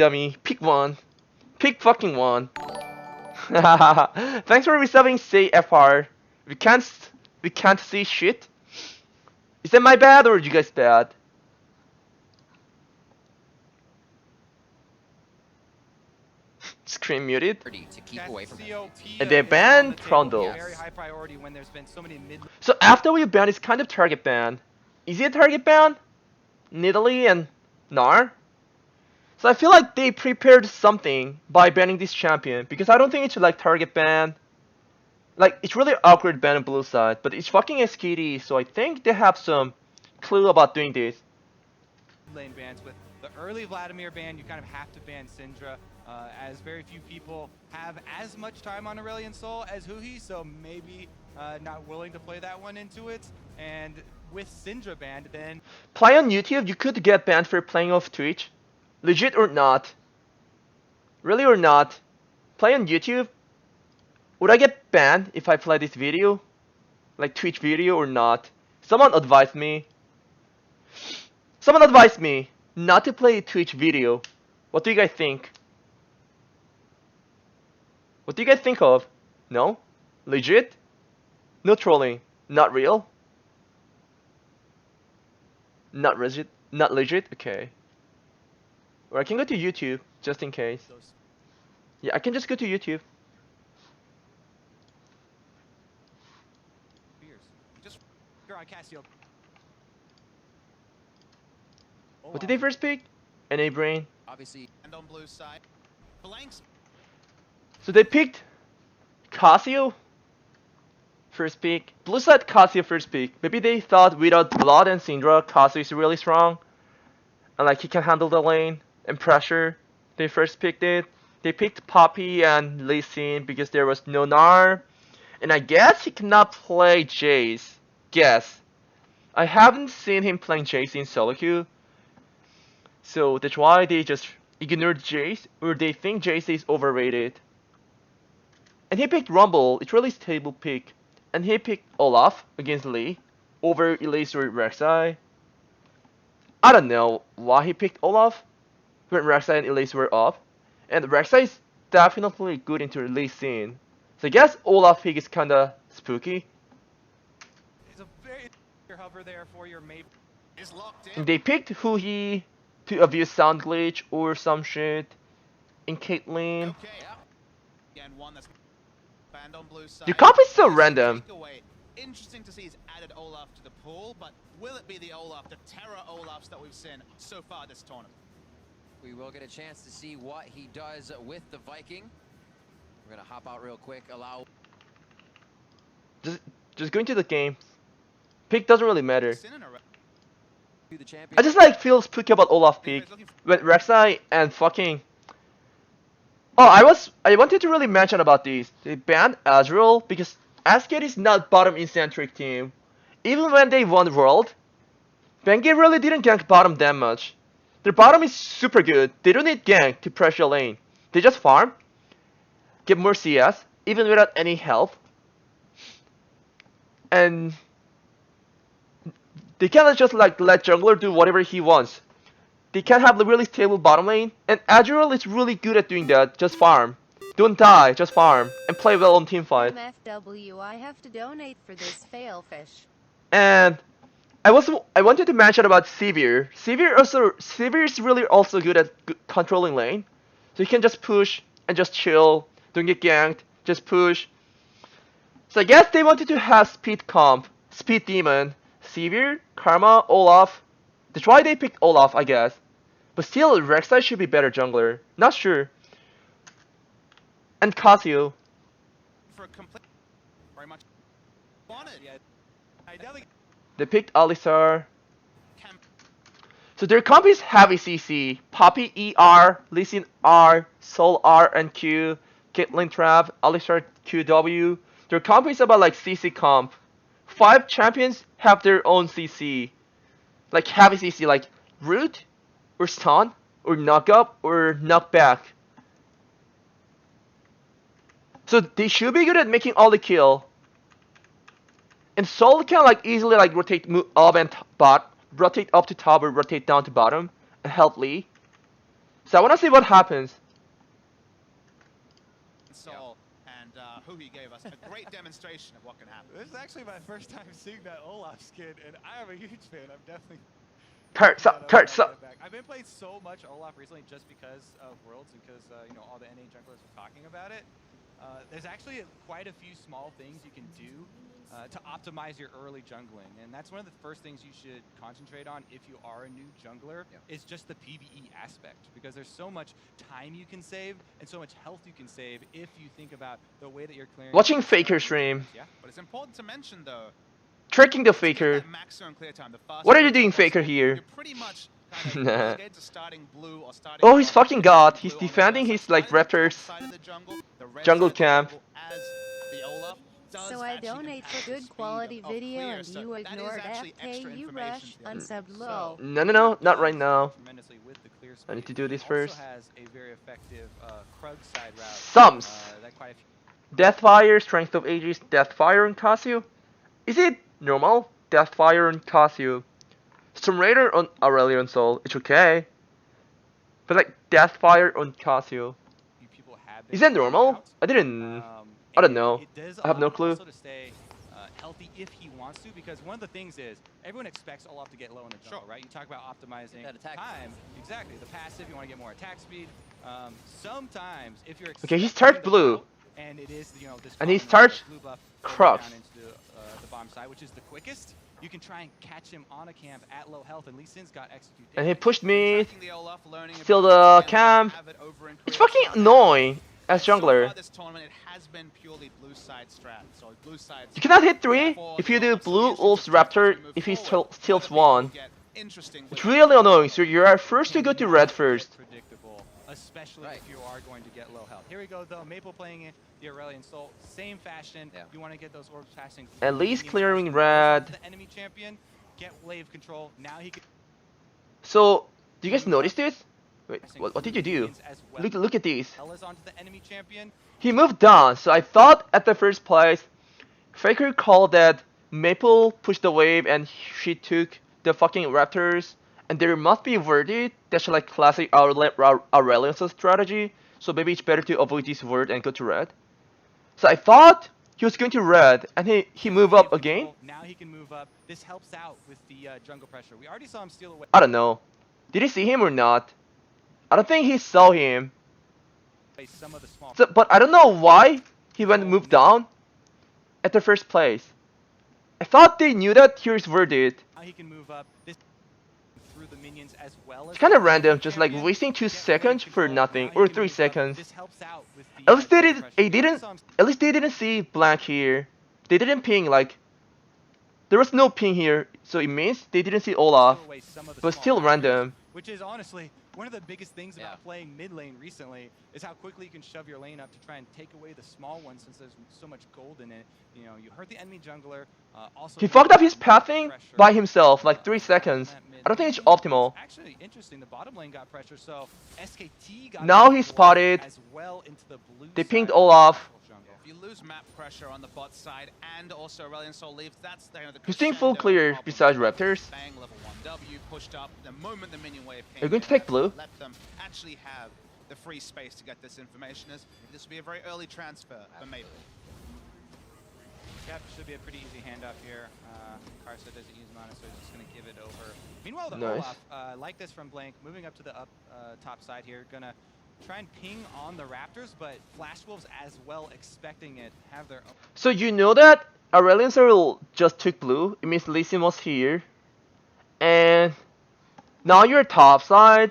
dummy. Pick one. Pick fucking one. Thanks for resubbing, say FR. We can't see shit. Is that my bad or you guys bad? Screen muted. To keep away from And they banned Trundle. So after we ban, it's kind of target ban. Is it a target ban? Nidalee and Gnar? So I feel like they prepared something by banning this champion, because I don't think it's like target ban. Like, it's really awkward ban on blue side, but it's fucking SKT, so I think they have some clue about doing this. Lane bans with the early Vladimir ban, you kind of have to ban Syndra, as very few people have as much time on Aurelion Sol as Huhi, so maybe not willing to play that one into it. And with Syndra banned, then Play on YouTube, you could get banned for playing off Twitch. Legit or not? Really or not? Play on YouTube? Would I get banned if I play this video? Like Twitch video or not? Someone advised me. Someone advised me not to play Twitch video. What do you guys think? What do you guys think of? No? Legit? No trolling. Not real? Not legit? Not legit? Okay. Or I can go to YouTube, just in case. Yeah, I can just go to YouTube. just on Cassio. What did they first pick? NA Brain. obviously and on blue side. Blanks. So they picked Cassio first pick. Blue side Cassio first pick. Maybe they thought without Blood and Syndra, Cassio is really strong. And like he can handle the lane and pressure. They first picked it. They picked Poppy and Lee Sin because there was no Gnar. And I guess he cannot play Jace. Guess. I haven't seen him playing Jace in solo queue. So that's why they just ignored Jace, or they think Jace is overrated. And he picked Rumble. It's really stable pick. And he picked Olaf against Lee over Elise or Rek'Sai. I don't know why he picked Olaf when Rek'Sai and Elise were up. And Rek'Sai is definitely good into Lee Sin. So I guess Olaf pick is kinda spooky. It's a very hover there for your mate. Is locked in. And they picked Huhi to abuse sound glitch or some shit. In Caitlyn. Okay. Again, one that's banned on blue side. Your comp is so random. Takeaway. Interesting to see he's added Olaf to the pool, but will it be the Olaf, the terror Olafs that we've seen so far this tournament? We will get a chance to see what he does with the Viking. We're gonna hop out real quick, allow... Just going to the game. Pick doesn't really matter. the champion. I just like feel spooky about Olaf pick. When Rek'Sai and fucking... Oh, I wanted to really mention about these. They banned Azrael because SKT is not bottom in-centric team. Even when they won World, Bengi really didn't gank bottom that much. Their bottom is super good. They don't need gank to pressure lane. They just farm, get more CS, even without any help. And they cannot just like let jungler do whatever he wants. They can have a really stable bottom lane, and Azrael is really good at doing that. Just farm. Don't die, just farm. And play well on teamfight. FW, I have to donate for this failfish. And I wanted to mention about Sivir. Sivir is really also good at controlling lane. So you can just push and just chill. Don't get ganked. Just push. So I guess they wanted to have speed comp, speed demon, Sivir, Karma, Olaf. That's why they picked Olaf, I guess. But still, Rek'Sai should be better jungler. Not sure. And Cassio. For a complete, very much wanted. Yeah, I definitely They picked Alistar. So their comp is heavy CC. Poppy ER, Lee Sin R, Sol R and Q, Caitlyn Trap, Alistar QW. Their comp is about like CC comp. 5 champions have their own CC. Like heavy CC, like root, or stun, or knock up, or knock back. So they should be good at making all the kill. And Sol can like easily like rotate up and rotate up to top or rotate down to bottom and help Lee. So I wanna see what happens. Soul and who he gave us a great demonstration of what can happen. This is actually my first time seeing that Olaf skin, and I am a huge fan. I'm definitely. Kurtz up, Kurtz up. I've been playing so much Olaf recently just because of Worlds and because you know, all the NA junglers are talking about it. There's actually quite a few small things you can do to optimize your early jungling, and that's one of the first things you should concentrate on if you are a new jungler. Is just the PvE aspect, because there's so much time you can save and so much health you can save if you think about the way that you're clearing. Watching Faker stream. Yeah, but it's important to mention though. Tricking the to get Faker. that maximum clear time, the fastest What are you clear doing, time Faker, possible, here? You're pretty much kind of relegated to starting blue or starting Oh, he's top, fucking god. blue He's on the defending left his side, like starting the top Raptors side of the red jungle side of the camp. jungle as the Olaf does So I actually donate impact for the good speed quality of video clear, and so you that is ignored actually extra FK, you information rush, to the other. unsubbed So, low. No, not right now. Tremendously with the clear I need speed. to do this He first. Also has a very effective Krug side route. Sums. That quite a few Deathfire, Strength of Aegis, Deathfire on Casio. Is it normal? Deathfire on Casio. Storm Raider on Aurelion Soul. It's okay. But like Deathfire on Casio. people have been Is that trying normal? out. I didn't. Um, I don't and know. It does I have no allow him clue. Also to stay healthy if he wants to, because one of the things is everyone expects Olaf to get low in the jungle, right? You talk about optimizing That attack time. Exactly. The passive, you want to get more attack speed. Sometimes if you're Okay, he expecting starts the blue. route, and it is, you know, this And he common starts blue buff Crux. down into the bomb side, which is the quickest. You can try and catch him on a camp at low health, and Lee Sin's got execute. And he damage. pushed me. tracking the Olaf, learning Steal about the it, camp. have it over in It's clear fucking time. annoying as So jungler. far this tournament, it has been purely blue side strat. So blue side. You cannot hit 3 if you do Blue Wolf's Raptor if he steals 1. It's really annoying, so you are first to go to red first. Predictable, especially Right. if you are going to get low health. Here we go though, Maple playing it, the Aurelion Soul, same fashion. Yeah. You want to get those orbs passing. At least Minions clearing passing. red. The enemy champion, get wave control. Now he can. So, do you guys notice this? Wait, what did you do? Look at these. Ella's onto the enemy champion. He moved down, so I thought at the first place, Faker called that Maple pushed the wave and she took the fucking Raptors, and there must be worded that's like classic Aurelion strategy, so maybe it's better to avoid this word and go to red. So I thought he was going to red, and he moved up Wave again? control. Now he can move up. This helps out with the jungle pressure. We already saw him steal away. I don't know. Did he see him or not? I don't think he saw him. Some of the small. So, but I don't know why he went moved down at the first place. I thought they knew that here's worded. Now he can move up. This through the minions as well as. It's kind of random, just like champion. wasting 2 Get seconds wave for control. nothing, Now he or can 3 move up. seconds. This helps out with the, At least they jungle didn't. pressure. They We already didn't. saw him At least they didn't see blank here. They didn't ping like. There was no ping here, so it means they didn't see Olaf, steal away some of the but small still actors, random. Which is honestly one of the biggest things about Yeah. playing mid lane recently is how quickly you can shove your lane up to try and take away the small ones, since there's so much gold in it. You know, you hurt the enemy jungler. Also, He you fucked up get his pathing pressure, by himself, like 3 on seconds. that mid I don't think it's lane. optimal. Actually interesting. The bottom lane got pressure, so SKT got Now involved he spotted. as well into the blue They side pinged of the Olaf. jungle. If you lose map pressure on the bot side and also Aurelion Soul leaves, that's the He's doing full crescendo clear problem. besides Raptors. Bang, level 1W, pushed up. The moment the minion wave came Are you going to in, take blue? let them actually have the free space to get this information, as this will be a very early transfer for Maple. Yep, should be a pretty easy handoff here. Karsa doesn't use mana, so he's just going to give it over. Meanwhile, the Nice. Olaf, like this from Blank, moving up to the top side here, going to try and ping on the Raptors, but Flash Wolves as well, expecting it, have their own. So you know that Aurelion Soul just took blue. It means Lee Sin was here, and now you're top side,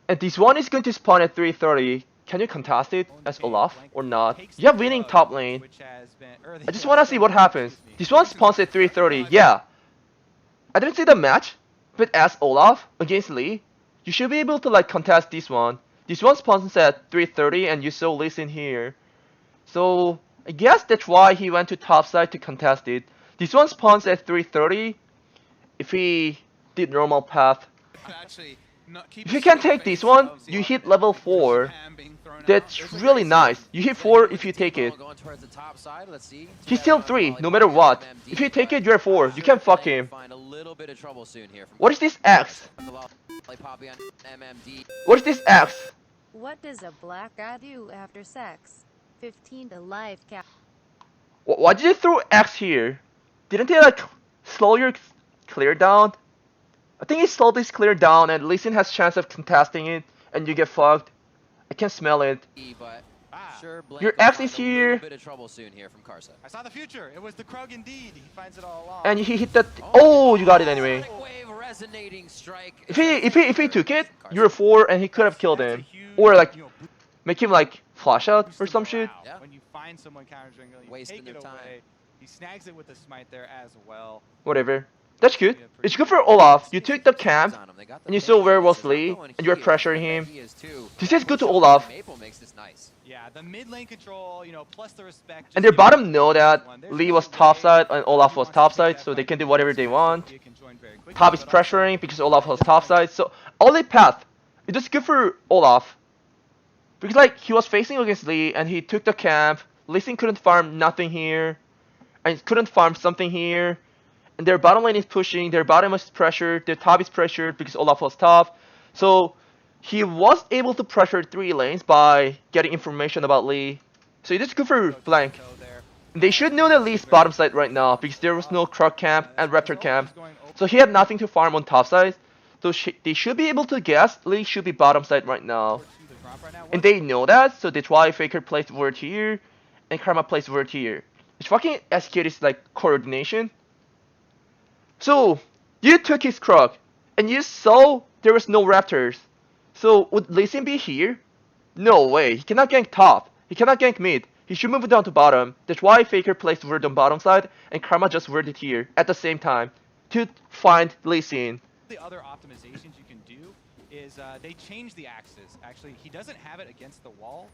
and this one is going to spawn at 3:30. Can you contest it as Olaf or not? You have winning top lane. Which has been, I just want to see what happens. This one spawns at 3:30. Yeah. I didn't see the match, but as Olaf against Lee, you should be able to like contest this one. This one spawns at 3:30 and you saw Lee Sin here. So I guess that's why he went to top side to contest it. This one spawns at 3:30 if he did normal path. Actually, not keep If you can take this one, you hit level 4. That's It's a really great nice. system. You hit 4 if you take it. Going towards the top side. Let's see. He's still 3, no matter what. If you take it, you're 4. You can't fuck him. Find a little bit of trouble soon here from What is this X? Poppy on MMD. What is this X? What does a black guy do after sex? 15 to life cap. Why did you throw X here? Didn't they like slow your clear down? I think he slowed his clear down and Lee Sin has chance of contesting it and you get fucked. I can smell it. But Ah, sure, Your Blank will X find is a little here. bit of trouble soon here from Karsa. I saw the future. It was the Krug indeed. He finds it all along. And he hit that. Oh, you got it anyway. Sonic Wave resonating strike. If he took it, you're 4 and he could have killed That's a him. huge, Or like you know, make him like flash out boost or of some shit. morale. Yeah. When you find someone counter jungle, you Wasting take it their time. away. He snags it with the smite there as well. Whatever. That's good. It's good for Olaf. You took the camp and you saw where was Lee and you were pressuring him. This is good to Olaf. Maple makes this nice. Yeah, the mid lane control, you know, plus the respect. And their bottom know that Lee was topside and Olaf was topside, so they can do whatever they want. Top is pressuring because Olaf was topside, so only path. It is good for Olaf. Because like he was facing against Lee and he took the camp. Lee Sin couldn't farm nothing here. And couldn't farm something here. And their bottom lane is pushing, their bottom is pressured, their top is pressured because Olaf was top. So he was able to pressure 3 lanes by getting information about Lee. So it is good for Blank. They should know that Lee's bottom side right now because there was no Krug camp and Raptor camp. So he had nothing to farm on top side. So they should be able to guess Lee should be bottom side right now. And they know that, so that's why Faker plays word here and Karma plays word here. It's fucking SKT's like coordination. So you took his Krug and you saw there was no Raptors. So would Lee Sin be here? No way. He cannot gank top. He cannot gank mid. He should move down to bottom. That's why Faker placed word on bottom side and Karma just worded here at the same time to find Lee Sin. The other optimizations you can do is they change the axis. Actually, he doesn't have it against the wall.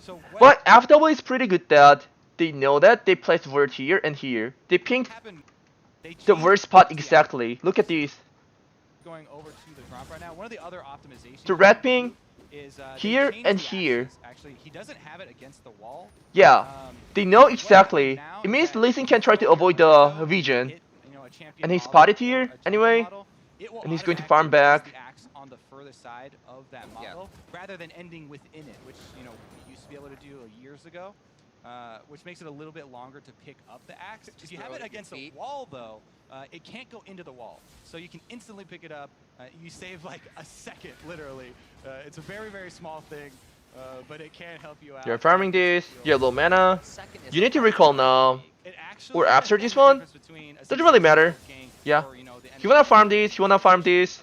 So what But FW is pretty good that they know that they placed word here and here. They pinged happened? They the changed word spot the axis. exactly. Look at these. Going over to the drop right now. One of the other optimizations The you red can ping do is here they changed and the here. axis. Actually, he doesn't have it against the wall. Yeah, Um, they know what exactly. happened now It is means that Lee Sin if can you try to go avoid your the window, vision. hit, you know, a champion And he model spotted or here a champion anyway. model, it will And he's going to automatically farm back. place the axe on the further side of that Yeah. model rather than ending within it, which you know we used to be able to do years ago. Which makes it a little bit longer to pick up the axe. If you have throw it it at your against the feet. wall, though, it can't go into the wall. So you can instantly pick it up. You save like a second, literally. It's a very, very small thing, but it can help you out. You're farming this. You have low mana. Second is You need to the recall now. It actually Or has after been this the one, difference between a doesn't really matter. successful gank Yeah. or, you know, the You wanna end farm this, you wanna farm this.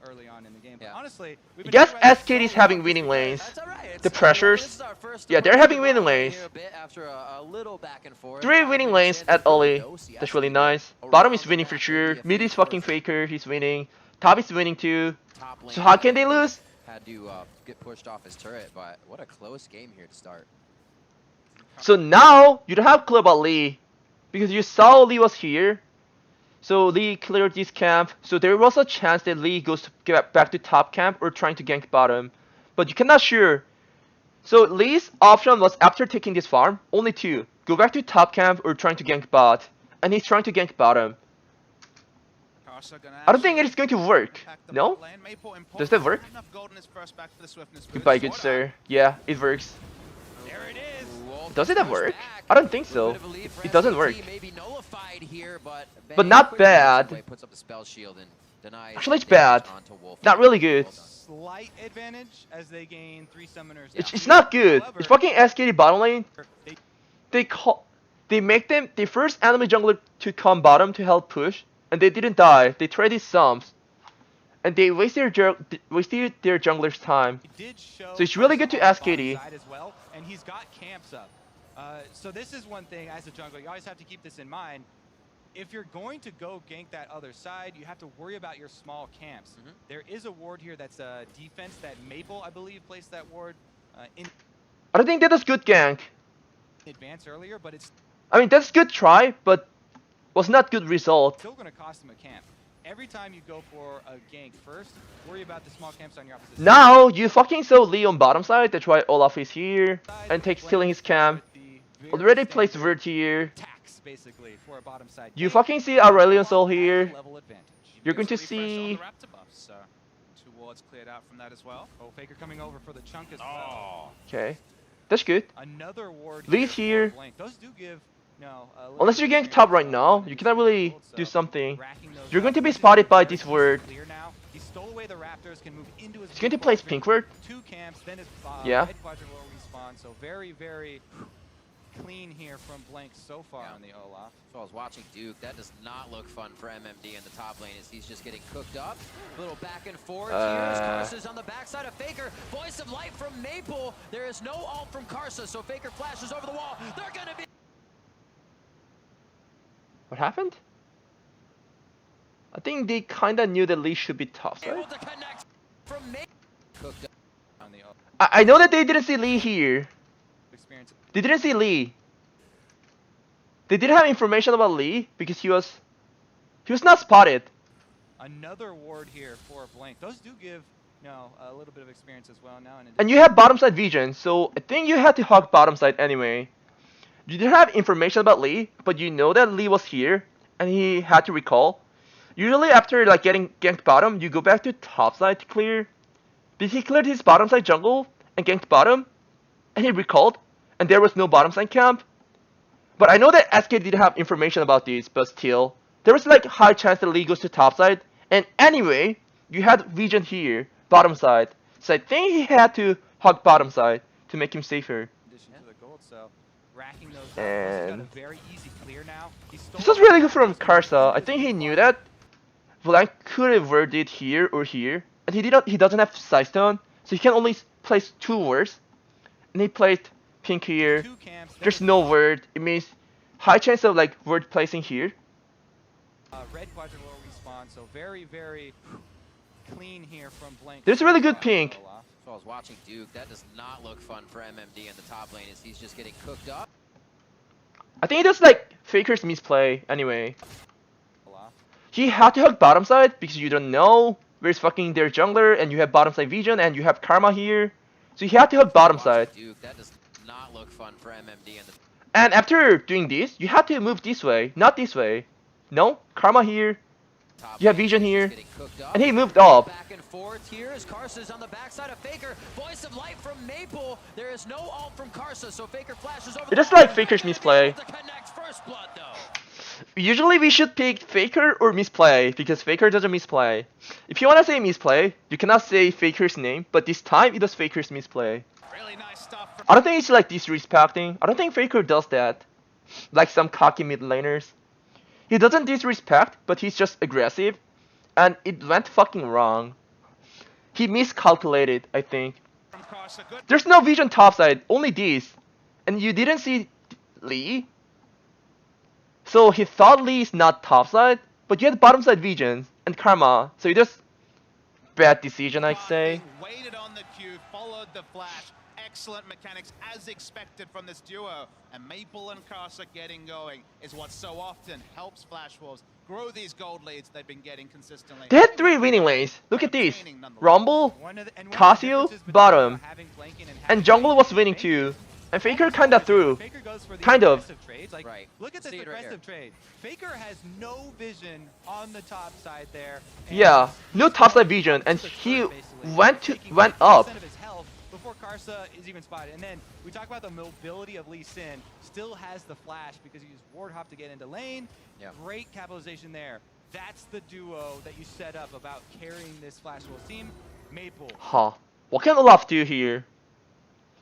early on in the game. But Yeah. honestly, we've I been guess talking about this SKT is so having long, winning just because lanes. That's all right. The It's, pressures. this is our first Yeah, they're approach having to winning the line lanes. here a bit after a little back and forth. 3 winning lanes at early. That's really nice. Bottom is winning for sure. Mid is fucking Faker, he's winning. Top is winning too. Top lane So how can they lose? had to get pushed off his turret, but what a close game here to start. So now you don't have clue about Lee because you saw Lee was here. So Lee cleared this camp. So there was a chance that Lee goes to get back to top camp or trying to gank bottom, but you cannot sure. So Lee's option was after taking this farm, only 2: go back to top camp or trying to gank bot, and he's trying to gank bottom. I don't think it is going to work. No? Does that work? Goodbye, good sir. Yeah, it works. There it is. Does it Pushed work? back. I don't think Little so. bit of a lead for It doesn't SKT, work. maybe nullified here, but not quickly bad. makes his way, puts up the spell shield and denies Actually, it's damage bad. onto Wolf. Not really good. Well done. Slight advantage as they gain 3 summoners. It's not good. However, It's fucking SKT bottom lane. they They make them the first enemy jungler to come bottom to help push, and they didn't die. They traded sums, and they wasted their jungler's time. did show So it's really good to on the SKT. bottom side as well, and he's got camps up. So this is one thing as a jungler, you always have to keep this in mind. If you're going to go gank that other side, you have to worry about your small camps. Mhm. There is a ward here that's a defense that Maple, I believe, placed that ward in I don't think that was good gank. advance earlier, but it's I mean that's good try, but was not good result. still going to cost him a camp. every time you go for a gank first, worry about the small camps on your opposite Now you fucking saw Lee on bottom side. That's why Olaf is here side. and takes Blink stealing his camp. with the very Already placed standard Vert here. tax, basically, for a bottom side You gank. fucking see Aurelion Soul Has a here. level advantage. You're going Gives to a refresh on see. the Raptor buff, so 2 wards cleared out from that as well. Oh, Faker coming over for the chunk as well. Oh, Okay, that's good. Another ward Lee's for here. Blink. Those do give, no, a little Unless bit you're of getting top right experience now, on you cannot really gold, do so something. racking those You're going up. to be Vision spotted by very this word. clear now. He stole away the Raptors, can move into his He's going to blue place quadrant. pink word. 2 camps, then his Yeah. red quadrant will respawn. So very, very clean here from Blank so far Yeah. on the Olaf. So I was watching Duke. That does not look fun for MMD in the top lane as he's just getting cooked up. Little back and forth. Here's Karsa's on the backside of Faker. Voice of light from Maple. There is no ult from Karsa, so Faker flashes over the wall. They're going to be What happened? I think they kinda knew that Lee should be top able side. to connect from Maple. Cooked up. On the Olaf I know that they didn't see Lee here. experience. They didn't see Lee. They didn't have information about Lee because he was not spotted. Another ward here for Blank. Those do give, no, a little bit of experience as well now. And you have bottom side vision, so I think you had to hug bottom side anyway. You didn't have information about Lee, but you know that Lee was here and he had to recall. Usually after like getting ganked bottom, you go back to top side to clear. But he cleared his bottom side jungle and ganked bottom, and he recalled, and there was no bottom side camp. But I know that SK didn't have information about this, but still, there was like high chance that Lee goes to top side. And anyway, you had vision here, bottom side. So I think he had to hug bottom side to make him safer. In addition to the gold, so racking those up. He's got a And very easy clear now. He stole this was really good from Karsa. I think he knew that Blank could have worded here or here, and he doesn't have Sidestone, so he can only place 2 words. And he placed pink here. 2 camps. There's no word. It means high chance of like word placing here. Red quadrant will respawn, so very, very clean here from Blank. There's a really good So pink. So I was watching Duke. That does not look fun for MMD in the top lane as he's just getting cooked up. I think it was like Faker's misplay anyway. Olaf. He had to hug bottom side because you don't know where's fucking their jungler, and you have bottom side vision, and you have Karma here. So he had to hug bottom side. Duke. That does not look fun for MMD in the And after doing this, you had to move this way, not this way. No, Karma here, top you have lane. vision He's here, getting cooked up. and he moved up. Back and forth here as Karsa's on the backside of Faker. Voice of light from Maple. There is no ult from Karsa, so Faker flashes over. It is like Faker's misplay. To connect first blood though. Usually we should pick Faker or misplay because Faker doesn't misplay. If you wanna say misplay, you cannot say Faker's name, but this time it was Faker's misplay. really nice stuff from I don't think it's like disrespecting. I don't think Faker does that. Like some cocky mid laners. He doesn't disrespect, but he's just aggressive. And it went fucking wrong. He miscalculated, I think. Karsa. Good. There's no vision topside, only this. And you didn't see Lee? So he thought Lee is not topside, but you had bottom side visions and Karma. So it just bad decision, I'd say. Waited on the cue, followed the flash. Excellent mechanics as expected from this duo. And Maple and Karsa getting going is what so often helps Flash Wolves grow these gold leads they've been getting consistently. They had 3 winning lanes. Look at this. Entertaining nonetheless. Rumble, One of the Casio, differences between bottom. having Blanking and having jungle was Blanking winning is too. And Faker kinda threw. Faker goes for the Kind of. aggressive trades. Like, Right. look at this See it right aggressive trade. Faker has no vision on the top side there. and Yeah, no he's topside going vision, and to the he turret, basically, taking went 50% up. of his health before Karsa is even spotted. And then we talk about the mobility of Lee Sin. Still has the flash because he used ward hop to get into lane. Yeah. Great capitalization there. That's the duo that you set up about carrying this Flash Wolves team. Maple. Huh. What can Olaf do here?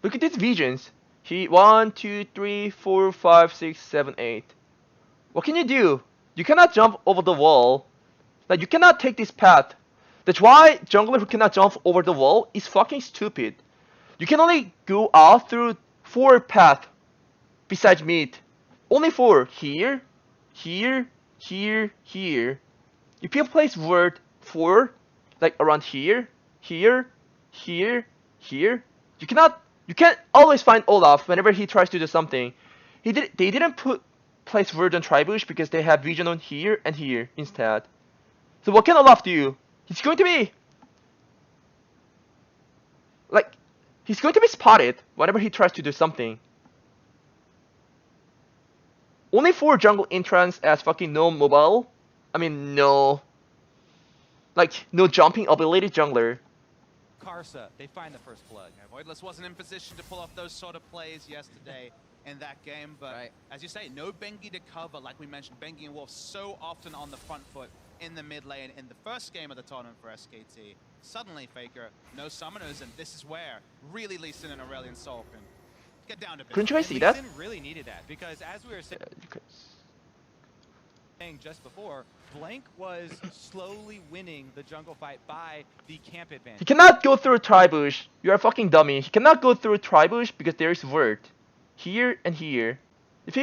Look at these visions. He 1, 2, 3, 4, 5, 6, 7, 8. What can you do? You cannot jump over the wall. Like you cannot take this path. That's why jungler who cannot jump over the wall is fucking stupid. You can only go out through 4 paths besides mid. Only 4. Here, here, here. If you place word 4, like around here, here, you can't always find Olaf whenever he tries to do something. They didn't place word on Tribush because they have vision on here and here instead. So what can Olaf do? He's going to be like he's going to be spotted whenever he tries to do something. Only 4 jungle entrants as fucking no mobile. I mean no no jumping ability jungler. Karsa, they find the first blood. Yeah, Voidless wasn't in position to pull off those sort of plays yesterday in that game, but as you say, no Bengi to cover. Like we mentioned, Bengi and Wolf so often on the front foot in the mid lane in the first game of the tournament for SKT. Suddenly, Faker, no summoners, and this is where really Lee Sin and Aurelion Sol can get down to business. Couldn't you guys see that? Lee Sin really needed that, because as we were saying just before, Blank was slowly winning the jungle fight by the camp advantage. He cannot go through Tribush. You're a fucking dummy. He cannot go through Tribush because there is word. Here and here. If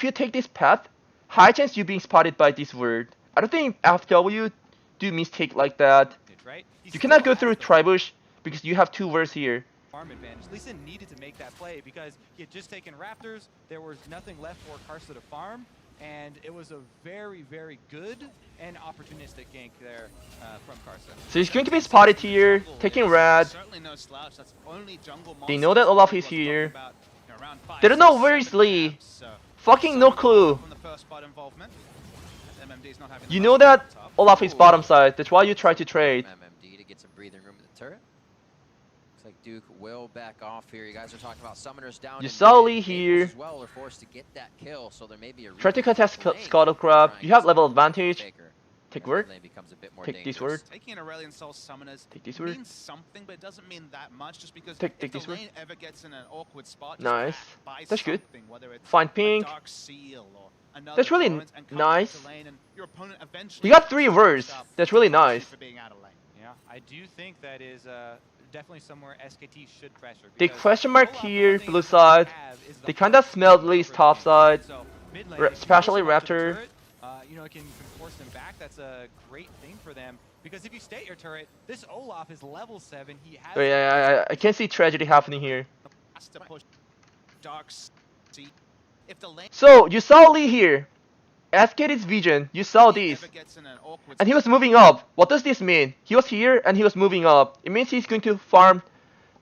you take this path, high chance you being spotted by this word. I don't think FW do mistake like that. Right? You cannot go through Tribush because you have 2 words here. Farm advantage. Lee Sin needed to make that play because he had just taken Raptors. There was nothing left for Karsa to farm, and it was a very, very good and opportunistic gank there from Karsa. So he's going to be spotted here, taking Rad. Certainly no slouch. That's only jungle They know that Olaf is here. about, around 5, They don't know 6, where is 7 Lee. taps, so Fucking no clue. from the first spot involvement, as MMD's not having You the know most that on top. Olaf is bottom side. That's why you try to trade. MMD to get some breathing room in the turret. Looks like Duke will back off here. You guys are talking about summoners down. You in saw mid. Lee here. As well are forced to get that kill, so there may be a Try to reason contest Blake Scuttle Crab. trying You to have get level some damage to advantage. Faker. Take As word. the lane becomes a bit more Take this dangerous. word. Taking Aurelion Sol summoners Take this word. means something, but it doesn't mean that much. Just because Take if this the word. lane ever gets in an awkward spot, just Nice. buy That's good. something, whether it's Fine a pink. Dark Seal or another That's really Torrent, and come nice. back to lane, and your opponent eventually You got 3 steps words. up That's to really punish you nice. for being out of lane. Yeah, I do think that is definitely somewhere SKT should pressure. They because question mark Olaf, the here, one thing blue he doesn't side. have is the They kinda force smelled to Lee's over top the game. side. So, mid lane, Ra- if you especially force him up to the Raptor. turret, you know, it can force them back. That's a great thing for them. Because if you stay at your turret, this Olaf is level 7. He has. Oh, yeah, I can see tragedy happening here. Has to push Dark Seal. If the lane So you saw Lee here. SKT's vision. You saw this. ever gets in an awkward And he was moving up. What does this mean? He was here and he was moving up. It means he's going to farm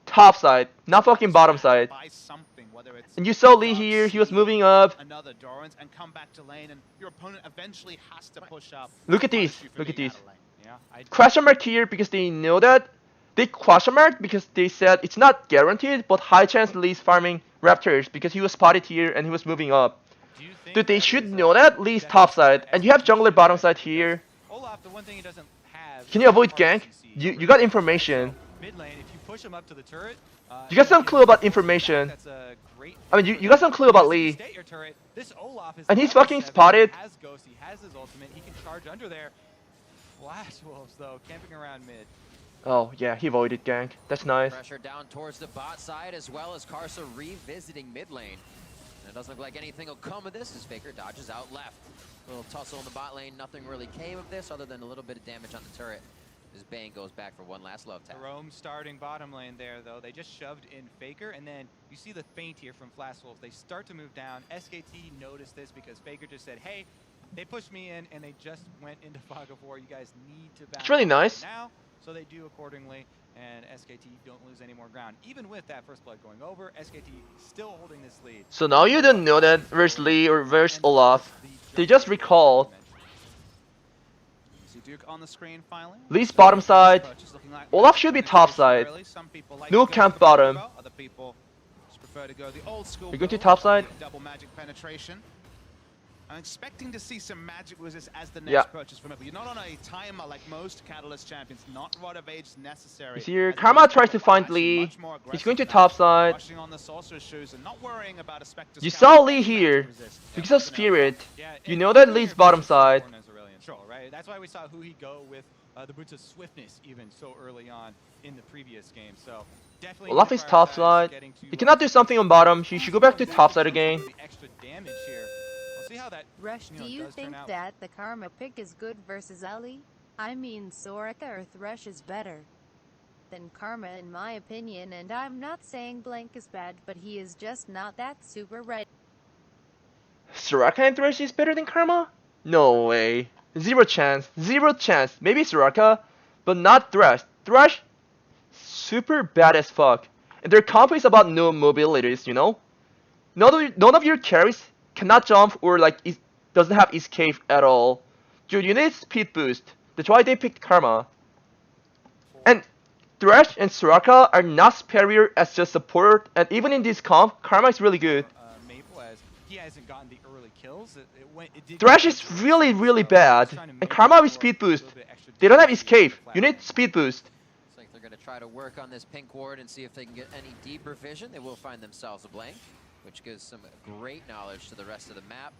top side, not fucking bottom side. buy something, whether it's And you saw Lee Dark here. He was Seal, moving up. another Dorrance, and come back to lane, and your opponent eventually has to push up. Look at punish these. you for Look at being these. out of lane. Yeah, I Question mark here because they know that. They question mark because they said it's not guaranteed, but high chance Lee's farming Raptors because he was spotted here and he was moving up. do think Dude, they that should is, know that. Lee's that top is side. And you have SKT jungler should bottom pressure side here. because Olaf, the one thing he doesn't have. Can is you avoid hard gank? CC You over got there. information. So, mid lane, if you push him up to the turret, You got some and clue about force him back, information. That's a great I mean, thing you for got them. some clue about Because if you Lee. stay at your turret, this Olaf is And he's level fucking 7, spotted. He has Ghost, he has his ultimate, he can charge under there. Flash Wolves, though, camping around mid. Oh, yeah, he avoided gank. That's nice. Pressure down towards the bot side, as well as Karsa revisiting mid lane. And it doesn't look like anything will come of this as Faker dodges out left. A little tussle in the bot lane. Nothing really came of this other than a little bit of damage on the turret. As Bane goes back for one last love tap. Jerome starting bottom lane there, though. They just shoved in Faker, and then you see the feint here from Flash Wolves. They start to move down. SKT noticed this because Faker just said, hey, they pushed me in, and they just went into Fog of War. You guys need to back It's really off nice. now. So they do accordingly, and SKT don't lose any more ground. Even with that first blood going over, SKT still holding this lead. So now you don't know that versus Lee or versus Olaf. They just recall. See Duke on the screen finally. Lee's bottom side. Purchase looking like Olaf should be top side. early. Some people like No to go camp for the bottom. combo, other people just prefer to go the old school. You're going to build, top side? Double magic penetration. I'm expecting to see some magic resist as the next Yeah. purchase from it. But you're not on a timer like most Catalyst champions. Not Rod of Age necessary. He's here. As the Karma Duke tries to find actually Lee. much more He's aggressive going to now, top side. rushing on the Sorcerer's Shoes and not worrying about a Spectre You Scout saw or Lee any magic here. resist. Because Yeah, of Spirit. Yeah, You and know that Faker Lee's versus bottom the side. Born as Aurelion Troll, right? That's why we saw who he go with the boots of swiftness even so early on in the previous game. So definitely. Olaf need is to top prioritize side. getting to, He cannot do something on bottom. He should go back to top side again. The extra damage here. We'll see how that. Rush, You know, do you does turn think out. that the Karma pick is good versus Ali? I mean, Soraka or Thresh is better than Karma in my opinion, and I'm not saying Blank is bad, but he is just not that super red. Soraka and Thresh is better than Karma? No way. Zero chance. Zero chance. Maybe Soraka, but not Thresh. Thresh, super bad as fuck. And their comp is about no mobilities, you know? None of your carries cannot jump or like doesn't have escape at all. Dude, you need speed boost. That's why they picked Karma. And Thresh and Soraka are not superior as just support, and even in this comp, Karma is really good. Maple, as he hasn't gotten the early kills. It did Thresh is really, really bad, and Karma with speed boost. They don't have escape. You need speed boost. Looks like they're going to try to work on this pink ward and see if they can get any deeper vision. They will find themselves a blank, which gives some great knowledge to the rest of the map.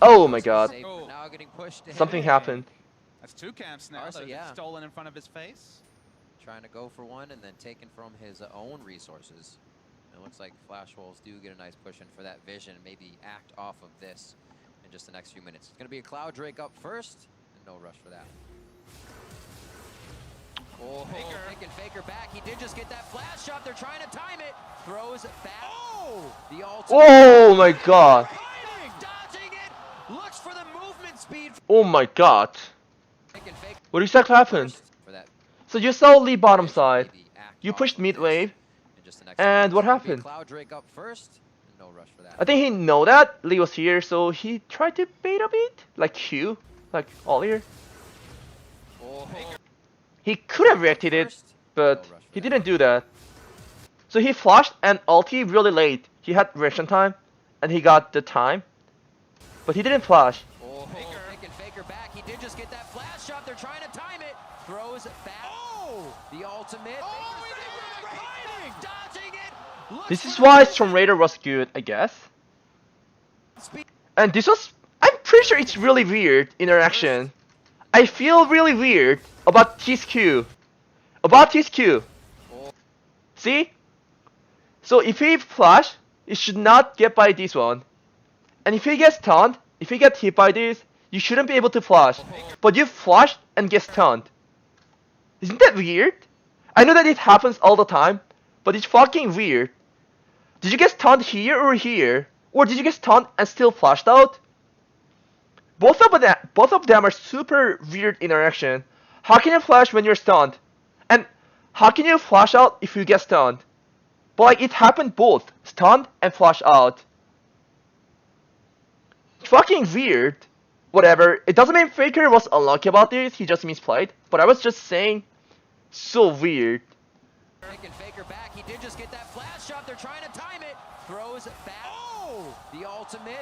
Oh my god. Now getting pushed Something happened. That's 2 camps now. Karsa, yeah. Stolen in front of his face. Trying to go for one and then taken from his own resources. It looks like Flash Wolves do get a nice push in for that vision, maybe act off of this in just the next few minutes. It's going to be a Cloud Drake up first, and no rush for that. Oh, taking Faker back. He did just get that flash shot. They're trying to time it. Throws back. Oh! The ultimate. Oh my god. Dodging it. Looks for the movement speed. Oh my god. What exactly happened? For that. So you saw Lee bottom side. Maybe act You off pushed of mid this wave. in just the next And few what minutes. It's gonna be happened? Cloud Drake up first. And no rush for that. I think he know that Lee was here, so he tried to bait a bit, like Q, like earlier. Oh, He could have reacted it, first. but No rush for he that. didn't do that. So he flashed and ulti really late. He had reaction time, and he got the time, but he didn't flash. Oh, taking Faker back. He did just get that flash shot. They're trying to time it. Throws back. Oh! The ultimate. Dodging it. Looks This is for why the Storm Raider was good, I guess. speed. And this was, I'm pretty sure it's really weird interaction. I feel really weird about his Q. About his Q. Oh. See? So if he flash, it should not get by this one. And if he gets stunned, if he gets hit by this, you shouldn't be able to flash. But you flash and get stunned. Isn't that weird? I know that it happens all the time, but it's fucking weird. Did you get stunned here or here? Or did you get stunned and still flashed out? Both of them are super weird interaction. How can you flash when you're stunned? And how can you flash out if you get stunned? But like it happened both, stunned and flash out. It's fucking weird. Whatever. It doesn't mean Faker was unlucky about this, he just misplayed. But I was just saying, so weird. Taking Faker back. He did just get that flash shot. They're trying to time it. Throws back. Oh! The ultimate.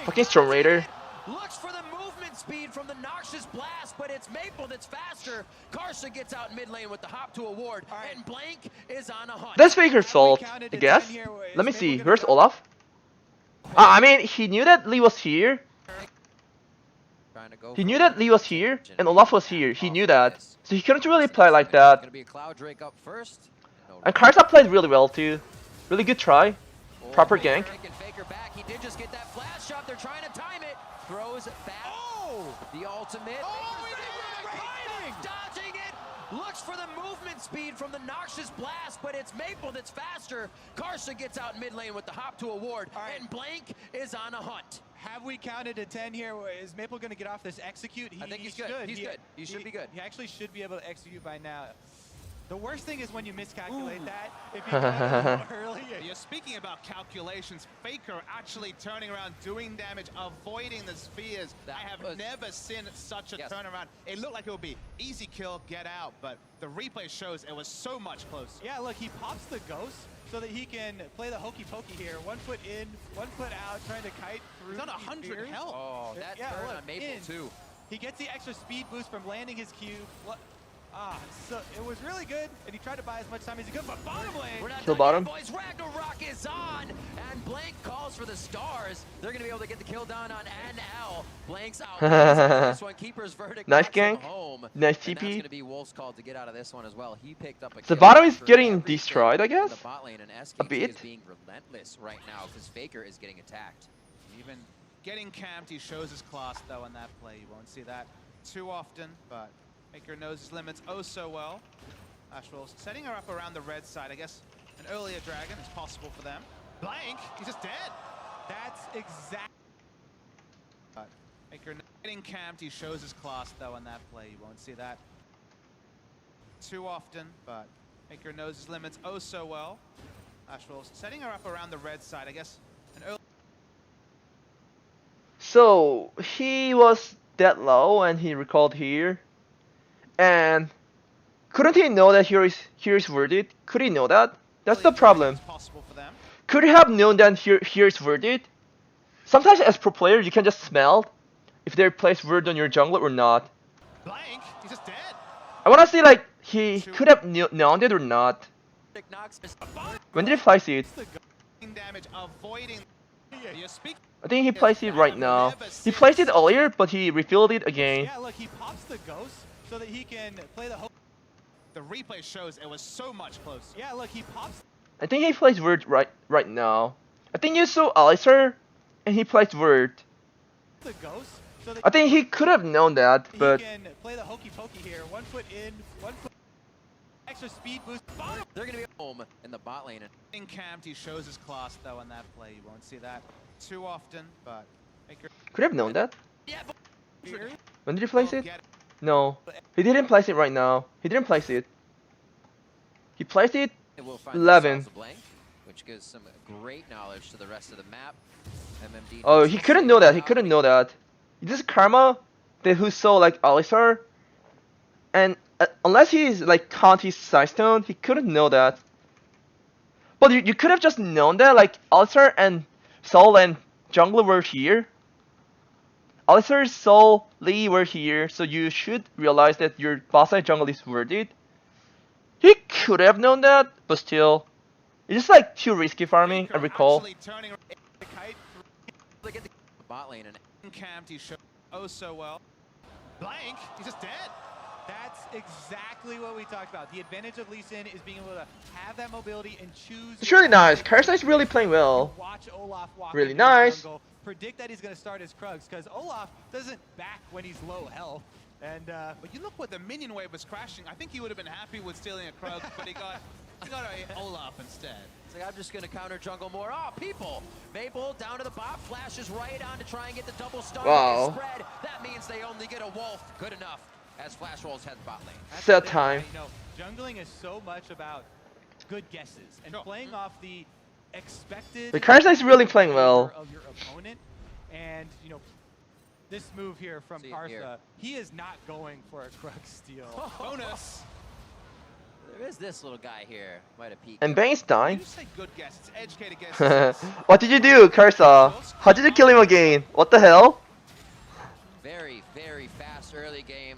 Fucking Storm Raider. Looks for the movement speed from the Noxious Blast, but it's Maple that's faster. Karsa gets out mid lane with the hop to a ward, and Blank is on a hunt. That's Faker's fault, I guess. Let me see, where's Olaf? I mean, he knew that Lee was here. He knew that Lee was here, and Olaf was here. He knew that. So he couldn't really play like that. Gonna be a Cloud Drake up first. And Karsa played really well too. Really good try. Proper gank. Taking Faker back. He did just get that flash shot. They're trying to time it. Throws back. Oh! The ultimate. Dodging it. Looks for the movement speed from the Noxious Blast, but it's Maple that's faster. Karsa gets out mid lane with the hop to a ward, and Blank is on a hunt. Have we counted to 10 here? Is Maple going to get off this execute? I think he's good. He's good. He should be good. He actually should be able to execute by now. The worst thing is when you miscalculate that. If you go early. You're speaking about calculations. Faker actually turning around, doing damage, avoiding the spheres. That I have was- never seen such a Yes. turnaround. It looked like it would be easy kill, get out, but the replay shows it was so much closer. Yeah, look, he pops the ghost so that he can play the hokey pokey here. 1 foot in, 1 foot out, trying to kite through. He's on these 100 spheres. health. Oh, that Yeah, turn look, on Maple in. too. He gets the extra speed boost from landing his Q. So it was really good, and he tried to buy as much time as he could, but bottom lane. We're not Kill done yet, bottom. boys. Ragnarok is on, and Blank calls for the stars. They're gonna be able to get the kill down on NL. Blank's out. This one, Keeper's verdict. Nice knocks him gank. home. Nice And that's TP. gonna be Wolf's call to get out of this one as well. He picked up a The kill bottom is for getting everything destroyed, I in guess. The bot lane, and SKT A bit. is being relentless right now because Faker is getting attacked. Even getting camped, he shows his class though in that play. You won't see that too often, but Faker knows his limits oh so well. Ashwell's setting her up around the red side. I guess an earlier dragon is possible for them. Blank, he's just dead. That's exact. Faker getting camped. He shows his class though on that play. You won't see that too often, but Faker knows his limits oh so well. Flashwolves setting her up around the red side, I guess. An early So he was that low and he recalled here. And couldn't he know that here's worded? Could he know that? That's the problem. possible for them. Could he have known that here's worded? Sometimes as pro player you can just smell if they place word on your jungler or not. Blank, he's just dead. I wanna see like he could have known it or not. When did he place it? Damage, avoiding. You speak. I think he placed it right now. He placed it earlier, but he refilled it again. Yeah, look, he pops the ghost so that he can play the whole. The replay shows it was so much closer. Yeah, look, he pops I think he plays word right now. I think you saw Alistair, and he plays word. the ghost so that I think he could have known that, but he can play the hokey pokey here. 1 foot in, 1 foot. Extra speed boost. They're going to be home in the bot lane. And In camped, he shows his class though on that play. You won't see that too often, but Faker could have known that. yeah, but Here. When did he place will it? get it. No, he didn't place it right now. He didn't place it. He placed it. they will find 11. themselves a blank, which gives some great knowledge to the rest of the map. MMD Oh, does he also couldn't know that. He out. couldn't know that. This is Karma, that who saw like Alistair, and unless he's like Conti's Sidestone, he couldn't know that. But you could have just known that like Alistair and Soul and Jungler were here. Alistair, Soul, Lee were here, so you should realize that your boss side jungle is worded. He could have known that, but still, it's just like too risky farming. I Faker recall. actually turning the kite. They get the bot lane and In camped, he showed oh so well. Blank, he's just dead. That's exactly what we talked about. The advantage of Lee Sin is being able to have that mobility and choose. It's really nice. Karsa's really playing well. Watch Olaf walk Really into his nice. jungle, predict that he's going to start his Krugs, because Olaf doesn't back when he's low health. And But you look what the minion wave was crashing. I think he would have been happy with stealing a Krug, but he got a Olaf instead. it's like, I'm just going to counter jungle more. Oh, people! Maple down to the bot, flashes right on to try and get the double stun. Wow. Spread. That means they only get a wolf. Good enough as Flash rolls head bot lane. that's Set the thing, time. right? You know, jungling is so much about good guesses and Sure. playing off the expected. But Karsa's really playing well. behavior of your opponent, and you know, this move here from See it Karsa, here. he is not going for a Krug steal. Bonus. There is this little guy here. Might have peeked. And Bane's You dying. just say good guess. It's educated guess. What did you do, Karsa? How did you kill him again? What the hell? Very, very fast early game.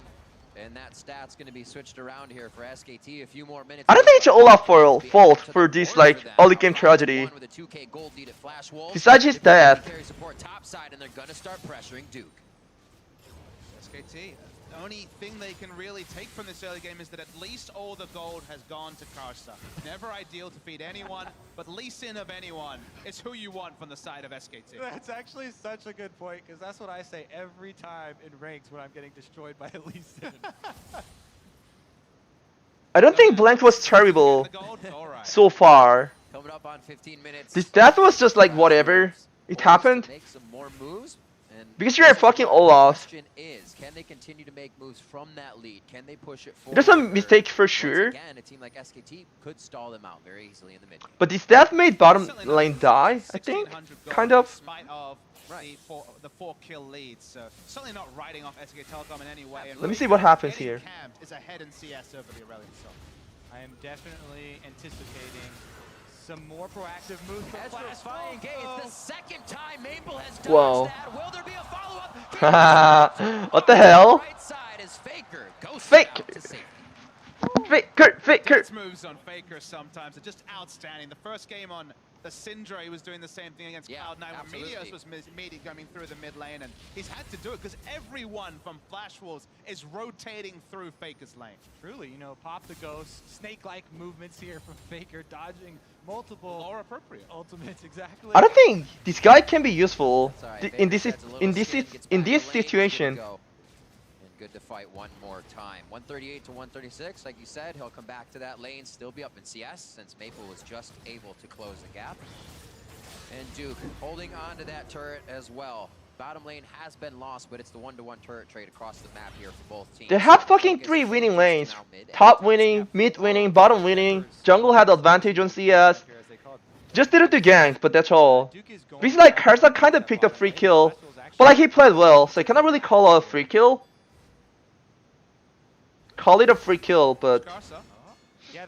And that stat's going to be switched around here for SKT. A few more minutes. I don't think it's Olaf fault To the for this board like for them. early game tragedy. One with a 2K gold lead at Flash Wolves. Besides his They've got death. carry support top side, and they're going to start pressuring Duke. SKT. The only thing they can really take from this early game is that at least all the gold has gone to Karsa. Never ideal to feed anyone, but Lee Sin of anyone is who you want from the side of SKT. That's actually such a good point, because that's what I say every time in ranks when I'm getting destroyed by Lee Sin. I don't think Blank was terrible The gold? All right. so far. Coming up on 15 minutes. This death was just like whatever. It Wolves happened. to make some more moves. And Because you're a fucking Olaf. The question is, can they continue to make moves from that lead? Can they push it forward? There's a Or, mistake for once sure. Again, a team like SKT could stall them out very easily in the mid. But this death made bottom Certainly not lane die, I think. 1600 gold Kind of. In spite of the four kill leads, so certainly not writing off SK Telecom in any way. And Let me see what happens getting here. camped is ahead in CS over the Aurelion Soul. I am definitely anticipating some more proactive moves from Ezra Flash. Fire Gates, Oh. the second time Maple has dodged Whoa. that. Will there be a follow-up? What the hell? Right side is Faker. Goes Fake. out to safety. Faker. His moves on Faker sometimes are just outstanding. The first game on the Syndra, he was doing the same thing against Yeah, Cloud9 when absolutely. Meteos was coming through the mid lane, and he's had to do it because everyone from Flash Wolves is rotating through Faker's lane. Truly, you know, pop the ghost, snake-like movements here from Faker, dodging multiple More appropriate. ultimates. Exactly. I don't think this guy can be useful That's all right. in Faker this sheds a little in this skin, gets in back this to lane, good to situation. go. And good to fight one more time. 138 to 136, like you said, he'll come back to that lane, still be up in CS since Maple was just able to close the gap. And Duke holding on to that turret as well. Bottom lane has been lost, but it's the 1-to-1 turret trade across the map here for both teams. They have So fucking focus 3 and winning energies to lanes. now mid and Top top winning, side. mid winning, bottom winning. Jungle had advantage on CS. Just didn't do gank, but that's all. Reason like Karsa kind of picked a free kill, but like he played well, so I cannot really call a free kill. Call it a free kill, but Garza. Yeah,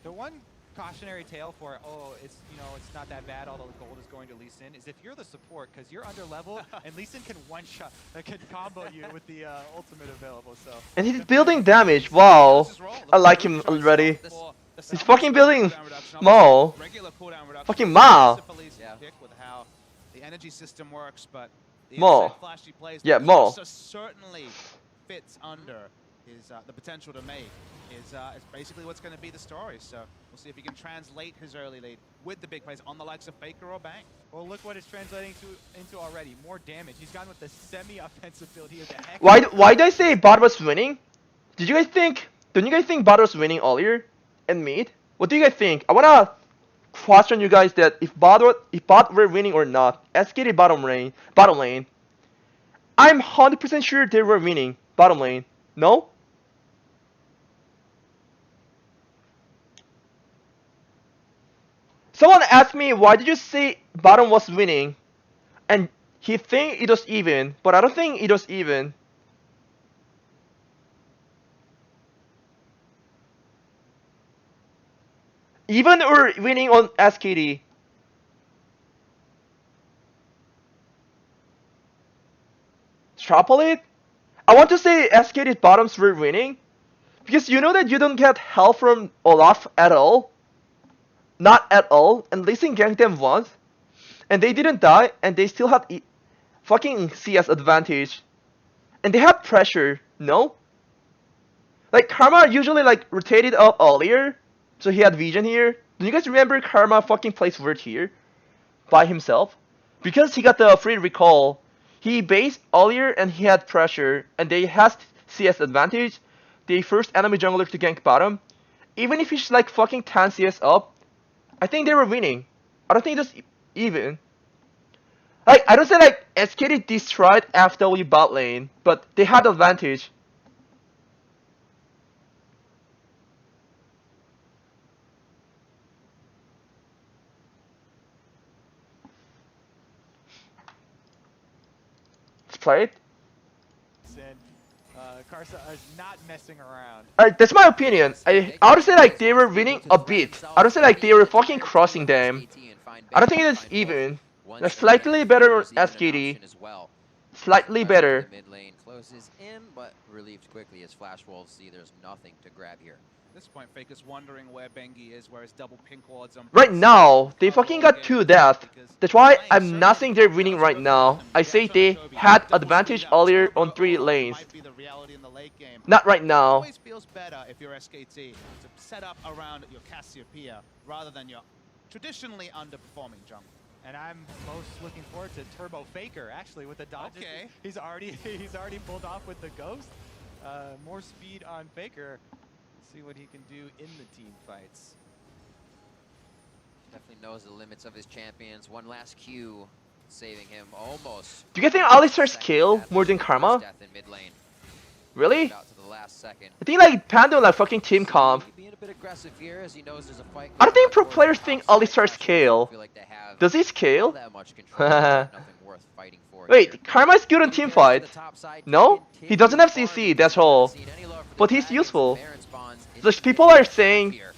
the one cautionary tale for it's it's not that bad, although the gold is going to Lee Sin, is if you're the support, because you're under level and Lee Sin can one shot, can combo you with the ultimate available. So and he's building damage. Wow, I like him already. He's fucking building Maul. Regular cooldown reduction. Fucking Ma. Yeah. With how the energy system works, but the Ma. inside flash he plays, Yeah, because Ma. Garza certainly fits under his the potential to make is basically what's going to be the story. So we'll see if he can translate his early lead with the big plays on the likes of Faker or Bang. well, look what it's translating into already. More damage. He's gone with the semi-offensive build here. Why did I say bot was winning? Did you guys think? Don't you guys think bot was winning earlier and mid? What do you guys think? I wanna question you guys that if bot were winning or not. SKT bottom lane. I'm 100% sure they were winning bottom lane. No? Someone asked me why did you say bottom was winning, and he think it was even, but I don't think it was even. Even or winning on SKT. Extrapolate? I want to say SKT's bottoms were winning, because you know that you don't get help from Olaf at all. Not at all, and Lee Sin ganked them once, and they didn't die, and they still had fucking CS advantage, and they had pressure. No, like Karma usually like rotated up earlier, so he had vision here. Do you guys remember Karma fucking plays word here by himself? Because he got the free recall, he based earlier and he had pressure, and they had CS advantage. The first enemy jungler to gank bottom, even if he's like fucking 10 CS up, I think they were winning. I don't think it was even. Like, I don't say like SKT destroyed FW bot lane, but they had advantage. Let's play it. Karsa is not messing around. That's my opinion. I would say like they were winning a bit. I don't say like they were fucking crossing them. I don't think it's even. They're slightly better on SKT. Slightly better. The mid lane closes in, but relieved quickly as Flash Wolves see there's nothing to grab here. At this point, Faker's wondering where Bengi is, where his double pink wards on. Right now, they fucking got 2 deaths. That's why I'm not saying they're winning right now. I say they had advantage earlier on 3 lanes. Not right It now. always feels better if you're SKT to set up around your Cassiopeia rather than your traditionally underperforming jungle. And I'm most looking forward to Turbo Faker actually with the dodges. Okay. He's already pulled off with the ghost. More speed on Faker. See what he can do in the team fights. Definitely knows the limits of his champions. One last Q saving him almost. Do you guys think Alistar's kill more than Karma? Death in mid lane. Really? Out to the last second. I think like Pando like fucking team comp. Being a bit aggressive here as he knows there's a fight. I don't think pro going on players towards think the top Alistar side. scale. Feel like they have Does he all scale? that much control, nothing worth fighting for here. Wait, Karma's good on team Carries to fight. the top side, No? He doesn't have continues CC, farming. that's all. Seen any love for the But he's dragons. useful. Baron spawns The isn't people really are saying here.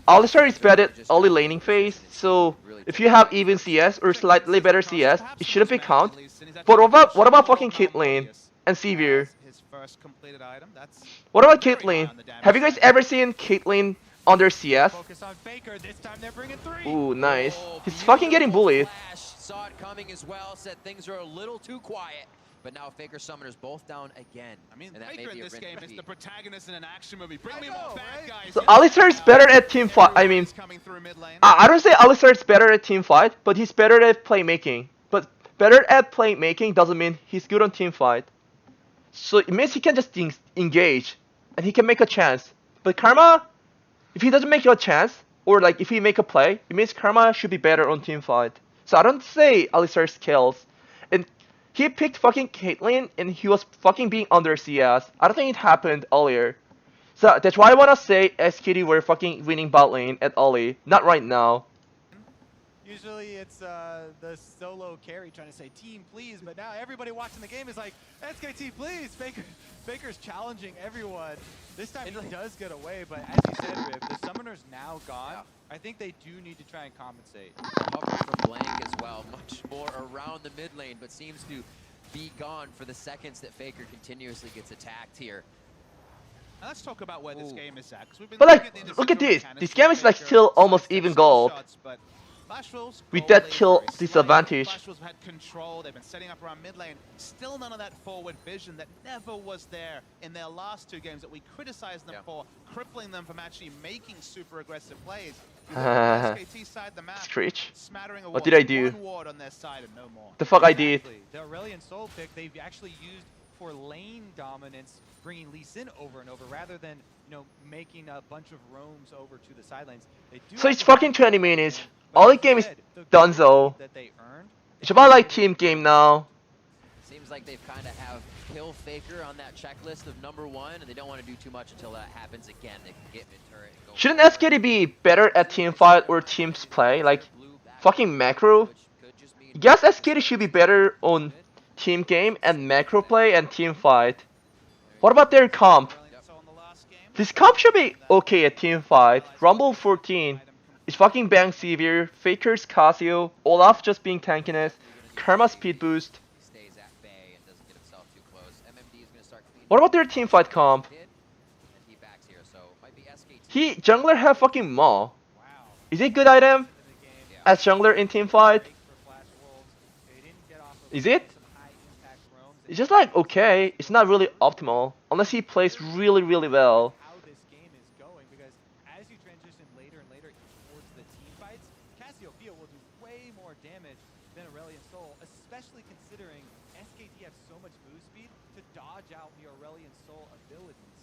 Alistar is better at early laning phase, so if you have even CS or slightly better CS, it shouldn't be count. But what about fucking Caitlyn and Sevier? His first completed item. That's What about very high Caitlyn? on the damage Have you guys side. ever seen Caitlyn under CS? Focus on Faker. This time they're bringing 3. Ooh, nice. Oh, He's fucking getting beautiful bullied. flash. Saw it coming as well, said things are a little too quiet. But now Faker Summoners both down again. I mean, and that may Faker be in a this game is repeat. the protagonist in an action movie. Bring me more bad guys. So Alistar is better at team fight. I mean, Coming through mid lane. I don't say Alistar is better at team fight, but he's better at playmaking. But better at playmaking doesn't mean he's good on team fight. So it means he can just engage, and he can make a chance. But Karma, if he doesn't make a chance, or like if he make a play, it means Karma should be better on team fight. So I don't say Alistar scales. And He picked fucking Caitlyn and he was fucking being under CS. I don't think it happened earlier. So that's why I wanna say SKT were fucking winning bot lane at Ollie. Not right now. Usually it's the solo carry trying to say team please, but now everybody watching the game is like SKT please. Faker's challenging everyone. This time he does get away, but as you said, Rib, the summoner's now gone. I think they do need to try and compensate. Cover for Blank as well, much more around the mid lane, but seems to be gone for the seconds that Faker continuously gets attacked here. Now let's talk about where this game is at. 'Cause we've been But looking like, at the look at individual this. mechanics This game is like Faker, still almost sidesteps even some gold. shots, but Flashwolves With gold that lane kill very slight. disadvantage. Flashwolves have had control. They've been setting up around mid lane. Still none of that forward vision that never was there in their last two games that we criticized them for, crippling them from actually making super aggressive plays. You look at the SKT side of the map, Screech. smattering of What wards. did I do? One ward on their side and no more. The fuck I did. Exactly. The Aurelion Soul pick they've actually used for lane dominance, bringing Lee Sin over and over rather than making a bunch of roams over to the side lanes. They do So have it's to fucking back 20 up minutes. in, but All as the you game is said, the donezo. gold that they earned, It's about like team game now. Seems like they've kind of have kill Faker on that checklist of #1, and they don't want to do too much until that happens again. They can get mid-turret and go. Shouldn't SKT be better at team fight or teams play? Like, fucking macro? Guess SKT should be better on team game and macro play and team fight. What about their comp? So on the last game, This comp should be okay at team fight. Rumble 14 is fucking Bang Severe, Faker's Casio, Olaf just being tankiness, Karma speed boost. Stays at bay and doesn't get himself too close. MMD is going to start cleaning. What about their team fight comp? And he backs here, so might be SKT. He jungler have fucking Maw. wow. Is it a good item Into the game. as jungler in team fight? Break for Flashwolves. They didn't get off of Is it? some high impact roams. It's just like okay. It's not really optimal unless he plays really well. How this game is going, because as you transition later and later towards the team fights, Cassiopeia will do way more damage than Aurelion Soul, especially considering SKT have so much move speed to dodge out the Aurelion Soul abilities.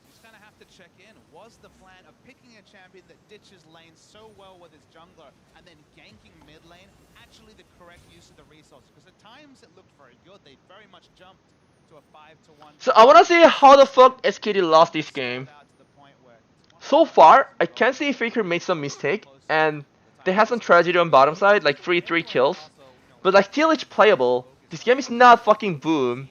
you just kind of have to check in. Was the plan of picking a champion that ditches lane so well with his jungler and then ganking mid lane actually the correct use of the resources? Because at times it looked very good. They very much jumped to a 5-1. So I wanna see how the fuck SKT lost this game. So far, I can see Faker made some mistake and they had some tragedy on bottom side, like 3 kills. But like still it's playable. This game is not fucking boom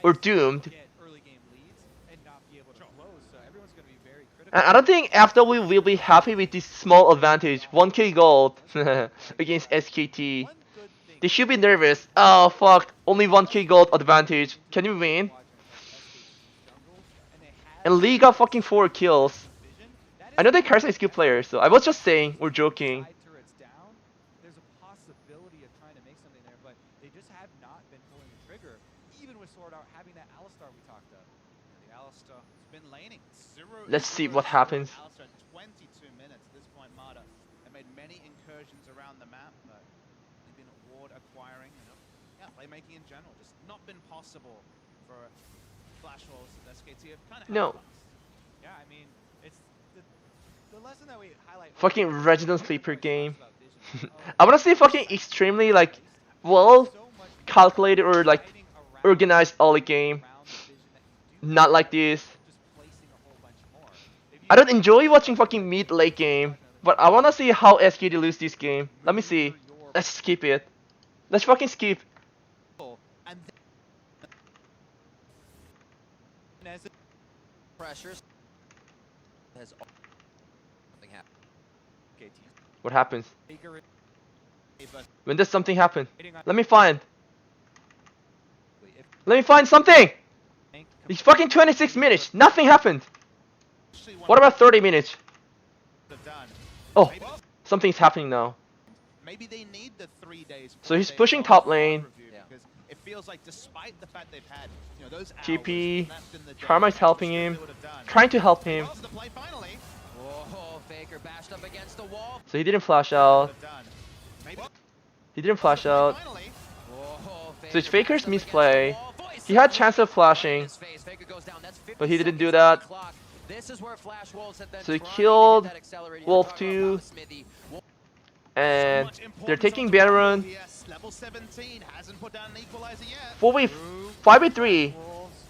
or doomed. Get early game leads and not be able to close, so everyone's going to be very critical. And I don't think FW will be happy with this small advantage, 1k gold against SKT. One good thing They should be nervous. Oh fuck, only 1k gold advantage. Can we win? And Lee got fucking 4 kills. I know that Karsa is a good player, so I was just saying, we're joking. Side turrets down, there's a possibility of trying to make something there, but they just have not been pulling the trigger, even with Sword Art having that Alistar we talked of. The Alistar has been laning. Let's see what happens. Alistar 22 minutes at this point. Marta have made many incursions around the map, but they've been ward acquiring. Playmaking in general just not been possible for Flashwolves. SKT have kind of No. Yeah, I mean, it's the lesson that we highlight. Fucking Resident Sleeper game. About vision. I wanna see fucking extremely like well So much calculated or like hiding around organized early game. around the vision that you do, Not like this. just placing a whole bunch more. If you I don't enjoy watching fucking mid late game, but I wanna see how SKT lose this game. Let me see. Let's skip it. Let's fucking skip. and as a Pressures. Has something happened. KT What happens? Faker is but When does something happen? hitting on Let me find. if Let me find something! Bank It's fucking 26 minutes. Nothing happened. actually What about 30 minutes? have done? Oh, something's happening now. Maybe they need the 3 days. So he's 4 days pushing off top for lane. review, Yeah. because it feels like despite the fact they've had, those hours TP. left in the day, Karma's helping still him. they would have done. Trying to help him. Well, the play finally Whoa, Faker bashed up against the wall. So he didn't flash out. would have done. Maybe He didn't flash out. finally. Whoa, So it's Faker Faker's bashed up against misplay. the wall. Voice He had of chance of flashing. his face. Faker goes down. That's 50 But he didn't do seconds on the that. clock. This is where Flashwolves have been So he trying to killed hit that accelerator. Wolf You're talking about 2. Smithy. And So much they're importance taking on the Baron. yes. It's level 17, hasn't put down an equalizer yet. 5v3. Wolves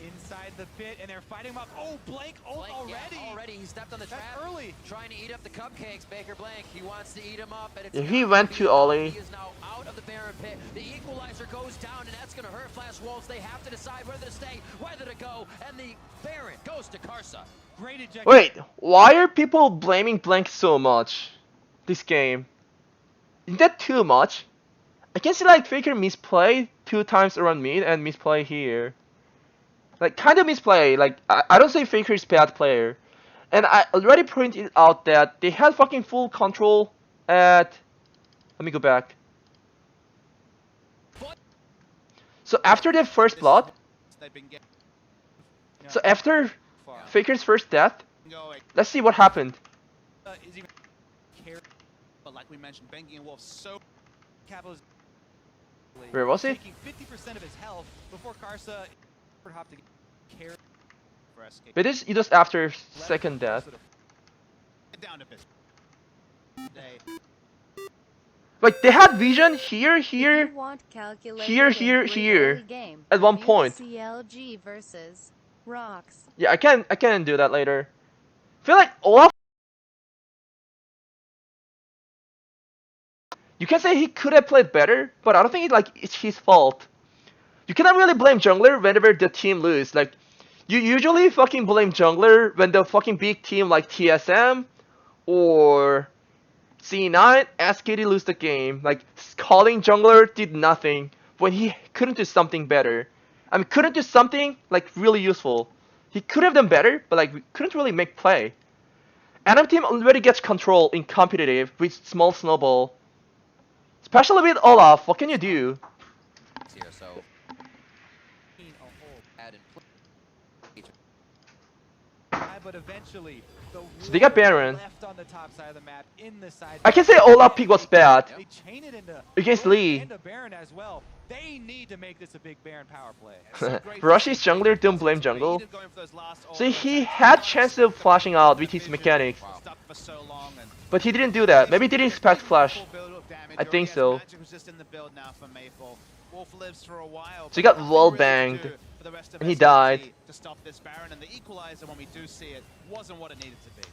inside the pit, and they're fighting him up. Oh, Blank ult Blank, already. yeah, already. He stepped on the That's trap. early. Trying to eat up the cupcakes, Baker Blank. He wants to eat them up, and it's Yeah, he not went gonna to be enough. Ollie. He is now out of the Baron pit. The equalizer goes down, and that's going to hurt Flash Wolves. They have to decide whether to stay, whether to go, and the Baron goes to Karsa. Great ejection. Wait, why are people blaming Blank so much this game? Isn't that too much? I can see like Faker misplay 2 times around mid and misplay here. Like kind of misplay. Like I don't say Faker is bad player, and I already pointed out that they had fucking full control at. Let me go back. So after the first blood, They've been getting so after Far. Faker's first death, going. let's see what happened. Is he carry But like we mentioned, Bengi and Wolf so Capital is Where was he? taking 50% of his health before Karsa would have to carry for SKT. But it is after second death. Down a bit. They Like they had vision here, If here. you want calculated here, and here, great here, early game, at one view point. CLG versus Rocks. Yeah, I can do that later. I feel like Olaf. You can say he could have played better, but I don't think it's his fault. You cannot really blame jungler whenever the team lose. Like, you usually fucking blame jungler when the fucking big team like TSM or C9, SKT lose the game. Like, calling jungler did nothing when he couldn't do something better. I mean, couldn't do something like really useful. He could have done better, but like couldn't really make play. Adam team already gets control in competitive with small snowball. Especially with Olaf, what can you do? Here, so add and play. but eventually the So they got Wolves Baron. left on the top side of the map in the side. I can say Olaf pick was bad. They chain it into Against Wolves Lee. and a Baron as well. They need to make this a big Baron power play. Rush's jungler don't blame jungle. going for those last So he had chance of flashing out with his mechanics, stuck for so long and but he didn't do that. Maybe he didn't expect flash. full build-up damage. I think Yes, so. Magic was just in the build now for Maple. Wolf lives for a while. So he got but wall nothing really to banged, do for the rest of and he SKT died. to stop this Baron, and the equalizer when we do see it wasn't what it needed to be.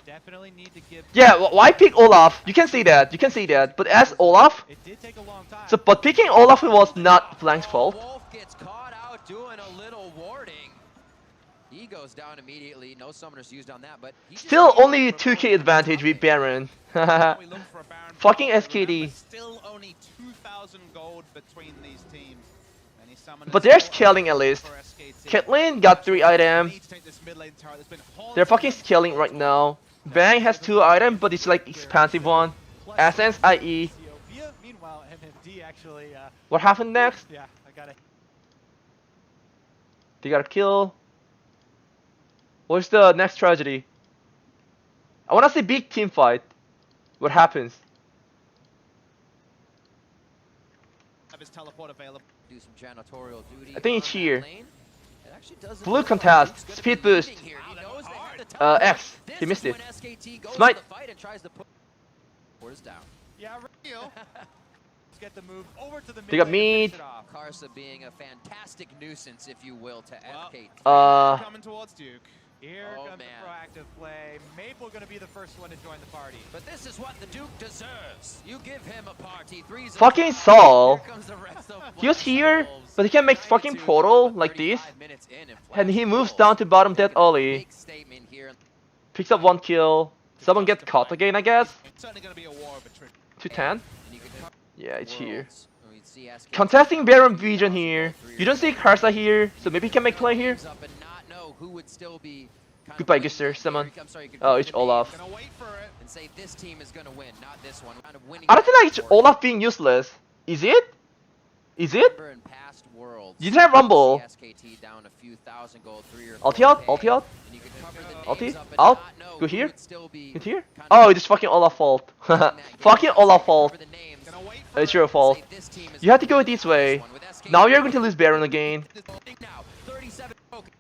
Definitely need to give. Yeah, why pick Olaf? You can say that. You can say that. But as Olaf, It did take a long time. so but picking Olaf was not Blank's fault. Wolf gets caught out doing a little warding. He goes down immediately. No summoners used on that, but he just Still can't only provoke 2k advantage with Baron. We look for a Baron Fucking player, SKT. remember, still only 2,000 gold between these teams. Many summoners But they're still scaling at least. for SKT. Caitlyn got 3 items. Need to take this mid lane turret that's been They're haunted fucking scaling right now. Bang has 2 items, but it's like expensive one. Plus Essence, IE. Ethiopia. Meanwhile, MMD actually. What happened next? Yeah, I got it. They got a kill. What's the next tragedy? I wanna see big team fight. What happens? have his teleport available. do some janitorial duty. I think it's on that here. lane. It actually doesn't Blue look like contest, Duke's gonna speed be boost. leading here. He knows they have the top lane. X. This He missed is it. when SKT goes Smite. to the fight and tries to put Where's down. Yeah, Real. let's get the move over to the mid. They got lane to finish meat. it off. Karsa being a fantastic nuisance, if you will, to Well, SKT. coming towards Duke. Here Oh, comes man. the proactive play. Maple gonna be the first one to join the party. But this is what the Duke deserves. You give him a party. Three's a Fucking five. Saul. Here comes the rest of He was Flash here, Wolves. but he can make fucking 92 portal about like this. 35 minutes in, and And he Flash moves Wolves down to bottom dead taking a Ollie. big statement here. Picks up 1 kill. Someone gets caught again, I guess. It's certainly going to be a war of attrition. 210. And you can cover Yeah, it's here. worlds. We see SKT Contesting Baron Vision here. You don't see Karsa here, so maybe he can make play here. up and not know who would still be kind of Goodbye, winning Gister, that someone. here. I'm sorry, could Oh, go it's to the main Olaf. Gonna wait for it. and say this team is gonna win, not this one. Kind of winning I don't think like it's for Olaf being useless. Is it? Is it? Remember in past worlds, You didn't have Rumble. see SKT down a few thousand gold, 3 or Ulti 4K, out? Ulti out? and you could cover the Ulti? names up and Out? not know Go who here? would still be Hit here? kind Oh, of it's fucking Olaf fault. winning that game. Fucking So Olaf cover fault. the names, Gonna wait for It's it. your fault. say this team is You have to gonna go win this way. one with SKT. Now you're going to lose Baron again. This big now, 37 focus.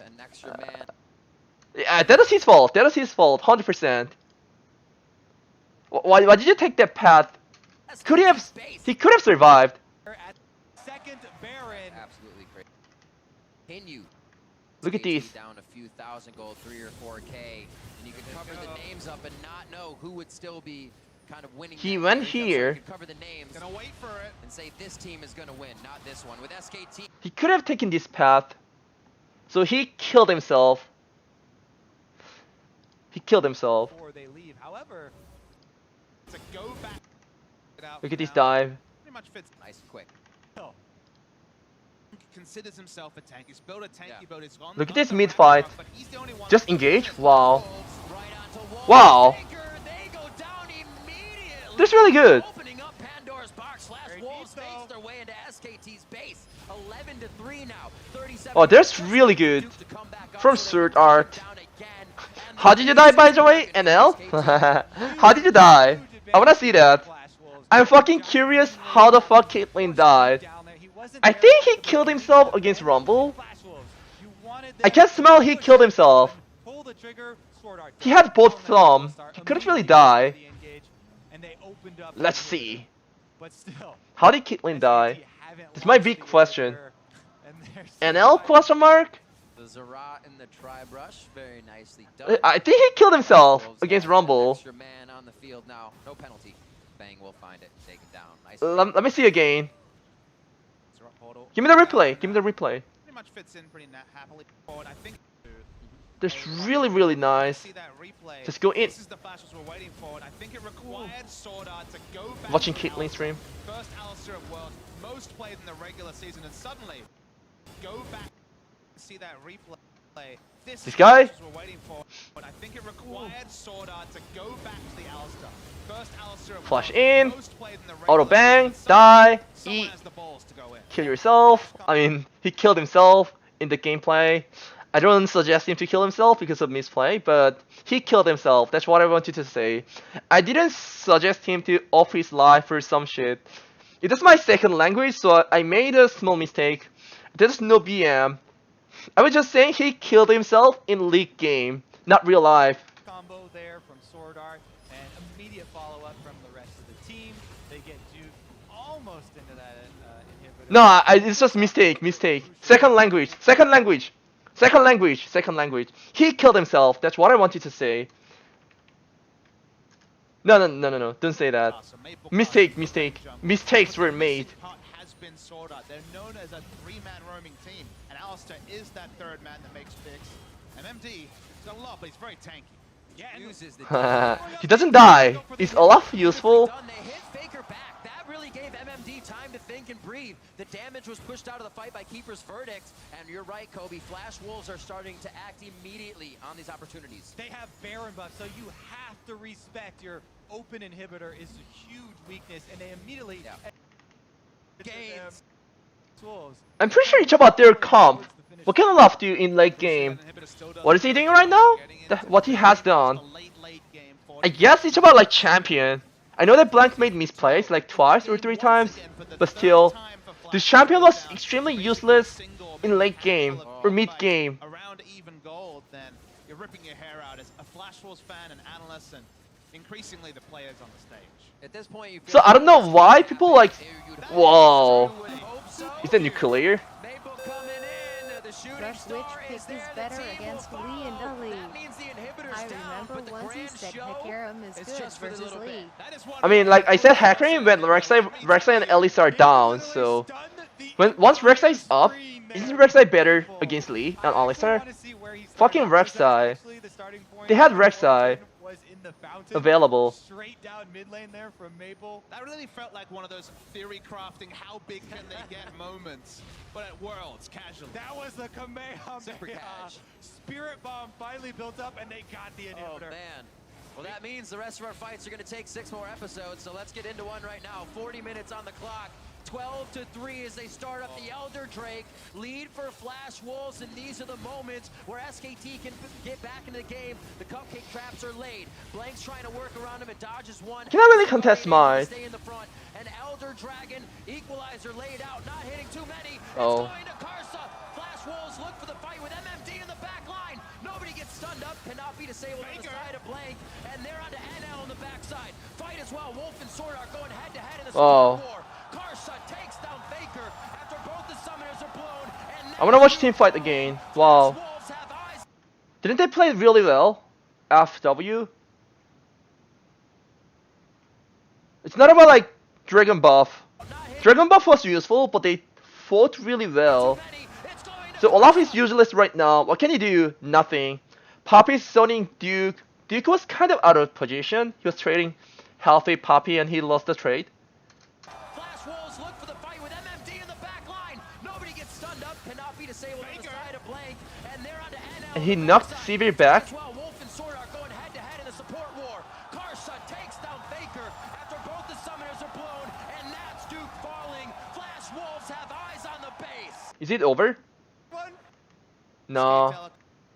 An extra man. Yeah, that was his fault. That was his fault. 100%. Why did you take that path Could he have? Base. He could have survived. At second Baron. Absolutely crazy. Continue. Look at SKT these. Down a few thousand gold, 3 or 4K, and you can cover the names up and not know who would still be kind of winning. He that went matchup. So here. you can cover the names Gonna wait for it. and say this team is gonna win, not this one. With SKT, He could have taken this path. So he killed himself. He killed himself. Before they leave. However, To go back. Look at this dive. Pretty much fits. nice and quick. no. Considers himself a tank. He's built a tanky Yeah. build. He's gone. Look at gone this the mid right fight. route, but he's the only one Just who's engage? got Wow. goals. Right onto wall. Wow. Faker, they go down immediately. That's really good. Opening up Pandora's box. Flash Very Wolves deep, makes though. their way into SKT's base. 11-3 now. 37. Oh, that's really good. Duke to come back up From so they Sword can break Art. it down again. And How did you die, by the way, NL? How did you die? I wanna see that. I'm fucking curious how the fuck Caitlyn died. I think he killed himself against Rumble. I can smell he killed himself. Pull the trigger, Sword Art. He had both thumb. He couldn't really die. And they opened up. Let's see. But still, How did Caitlyn die? haven't That's my lost big the question. order, and they're NL surviving. question mark? The Zerat in the tri-brush, very nicely done. I think he killed himself Wolves against have an Rumble. Extra man on the field now. No penalty. Bang will find it. Take it down. Nice. Let me see again. Give me the replay. Give me the replay. Pretty much fits in pretty happily forward. I think. That's really nice. See that replay. Just go in. This is the flashes we're waiting for, and I think it required Sword Art to go back. Watching to Caitlyn Alistair. stream. First Alistair of Worlds, most played in the regular season, and suddenly go back. See that replay. This guy? is the flashes we're waiting for, but I think it required Sword Art to go back to the Alistair. First Alistair of Flash Worlds, in. most played in the Auto regular bang. season, Die. someone Eat. has the balls to go in. Kill yourself. I mean, he killed himself in the gameplay. I don't suggest him to kill himself because of misplay, but he killed himself. That's what I wanted to say. I didn't suggest him to off his life or some shit. It is my second language, so I made a small mistake. There's no BM. I was just saying he killed himself in league game, not real life. Combo there from Sword Art and immediate follow-up from the rest of the team. They get Duke almost into that inhibitor. No, it's just mistake. Second language. He killed himself. That's what I wanted to say. No. Don't say that. Mistake. Mistakes were made. Has been Sword Art. They're known as a three-man roaming team, and Alistair is that third man that makes picks. MMD, he's got a lot, but he's very tanky. Yeah, and Uses the He doesn't die. Is Olaf useful? Done. They hit Faker back. That really gave MMD time to think and breathe. The damage was pushed out of the fight by Keeper's Verdict. And you're right, Kobe. Flash Wolves are starting to act immediately on these opportunities. they have Baron buff, so you have to respect your open inhibitor is a huge weakness, and they immediately Gains. Wolves. I'm pretty sure it's about their comp. What can Olaf do in late game? What is he doing right now? What he has done. I guess it's about like champion. I know that Blank made misplays like twice or 3 times, but still, this champion was extremely useless in late game or mid game. Around even gold, then you're ripping your hair out as a Flash Wolves fan and analyst, and increasingly the players on the stage. At this point, you feel So I don't know why people like, whoa, Would hope so. is that nuclear? Maple coming in. The shooting Rush which star pick is is there. better The team against will Lee and follow. Ali? That means the inhibitor's I down, remember but the once he grand said show Hakaram is is good just for the versus little Lee. bit. I mean, like I said, Hackering when Rek'Sai and Elise are down, so once Rek'Sai is up, isn't Rek'Sai better against Lee and Alistar? Fucking Rek'Sai. They had Rek'Sai available. Straight down mid lane there from Maple. That really felt like one of those theory crafting, how big can they get moments. But at Worlds, casually. That was the Super Kamehameha. cash. Spirit Bomb finally built up, and they got the Oh, inhibitor. man. Well, that means the rest of our fights are going to take 6 more episodes, so let's get into one right now. 40 minutes on the clock. 12-3 as they start up the Elder Drake. Lead for Flash Wolves, and these are the moments where SKT can get back into the game. The cupcake traps are laid. Blank's trying to work around him and dodges one. Can I really contest mine? Stay in the front. And Elder Dragon, equalizer laid out, not hitting too many. Oh. It's going to Karsa. Flash Wolves look for the fight with MMD in the back line. Nobody gets stunned up, cannot be disabled on the side of Blank. And they're on to NL in the back backside. Fight as well. Wolf and Sword are going head to head in the Oh. support war. Karsa takes down Faker after both the summoners are blown. And I wanna watch team fight again. Wow. Wolves have eyes. Didn't they play really well? FW? It's not about like Dragon Buff. Dragon Buff was useful, but they fought really well. So Olaf is useless right now. What can he do? Nothing. Poppy's zoning Duke. Duke was kind of out of position. He was trading healthy Poppy and he lost the trade. Flash Wolves look for the fight with MMD in the back line. Nobody gets stunned up. Cannot be disabled on the side of Blank. And they're on to NL. And he knocked Sivir back. As well, Wolf and Sword are going head to head in the support war. Karsa takes down Faker after both the summoners are blown. And that's Duke falling. Flash Wolves have eyes on the base. Is it over? No.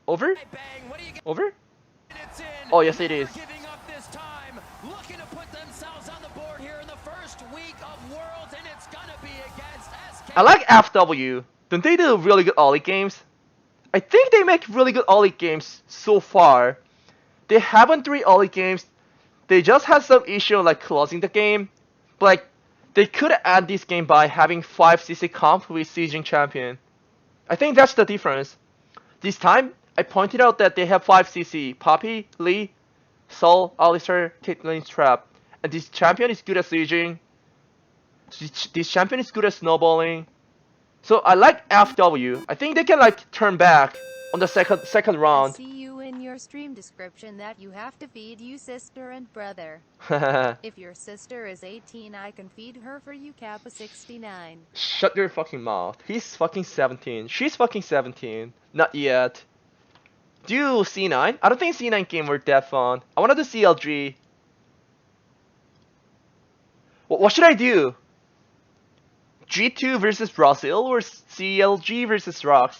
Over? Bang, what do you get? Over? It's in. Oh yes it is. Never giving up this time. Looking to put themselves on the board here in the first week of Worlds, and it's gonna be against SKT. I like FW. Don't they do really good all-league games? I think they make really good all-league games so far. They haven't 3 all-league games. They just had some issue like closing the game. But like, they could add this game by having 5 CC comp with Sieging Champion. I think that's the difference. This time, I pointed out that they have 5 CC. Poppy, Lee, Sol, Alistar, Caitlyn, Trap. And this champion is good at sieging. This champion is good at snowballing. So I like FW. I think they can like turn back on the second I round. see you in your stream description that you have to feed you sister and brother. If your sister is 18, I can feed her for you Kappa 69. Shut your fucking mouth. He's fucking 17. She's fucking 17. Not yet. Do C9? I don't think C9 game were that fun. I wanted to CLG. What should I do? G2 versus Brazil or CLG versus Rocks?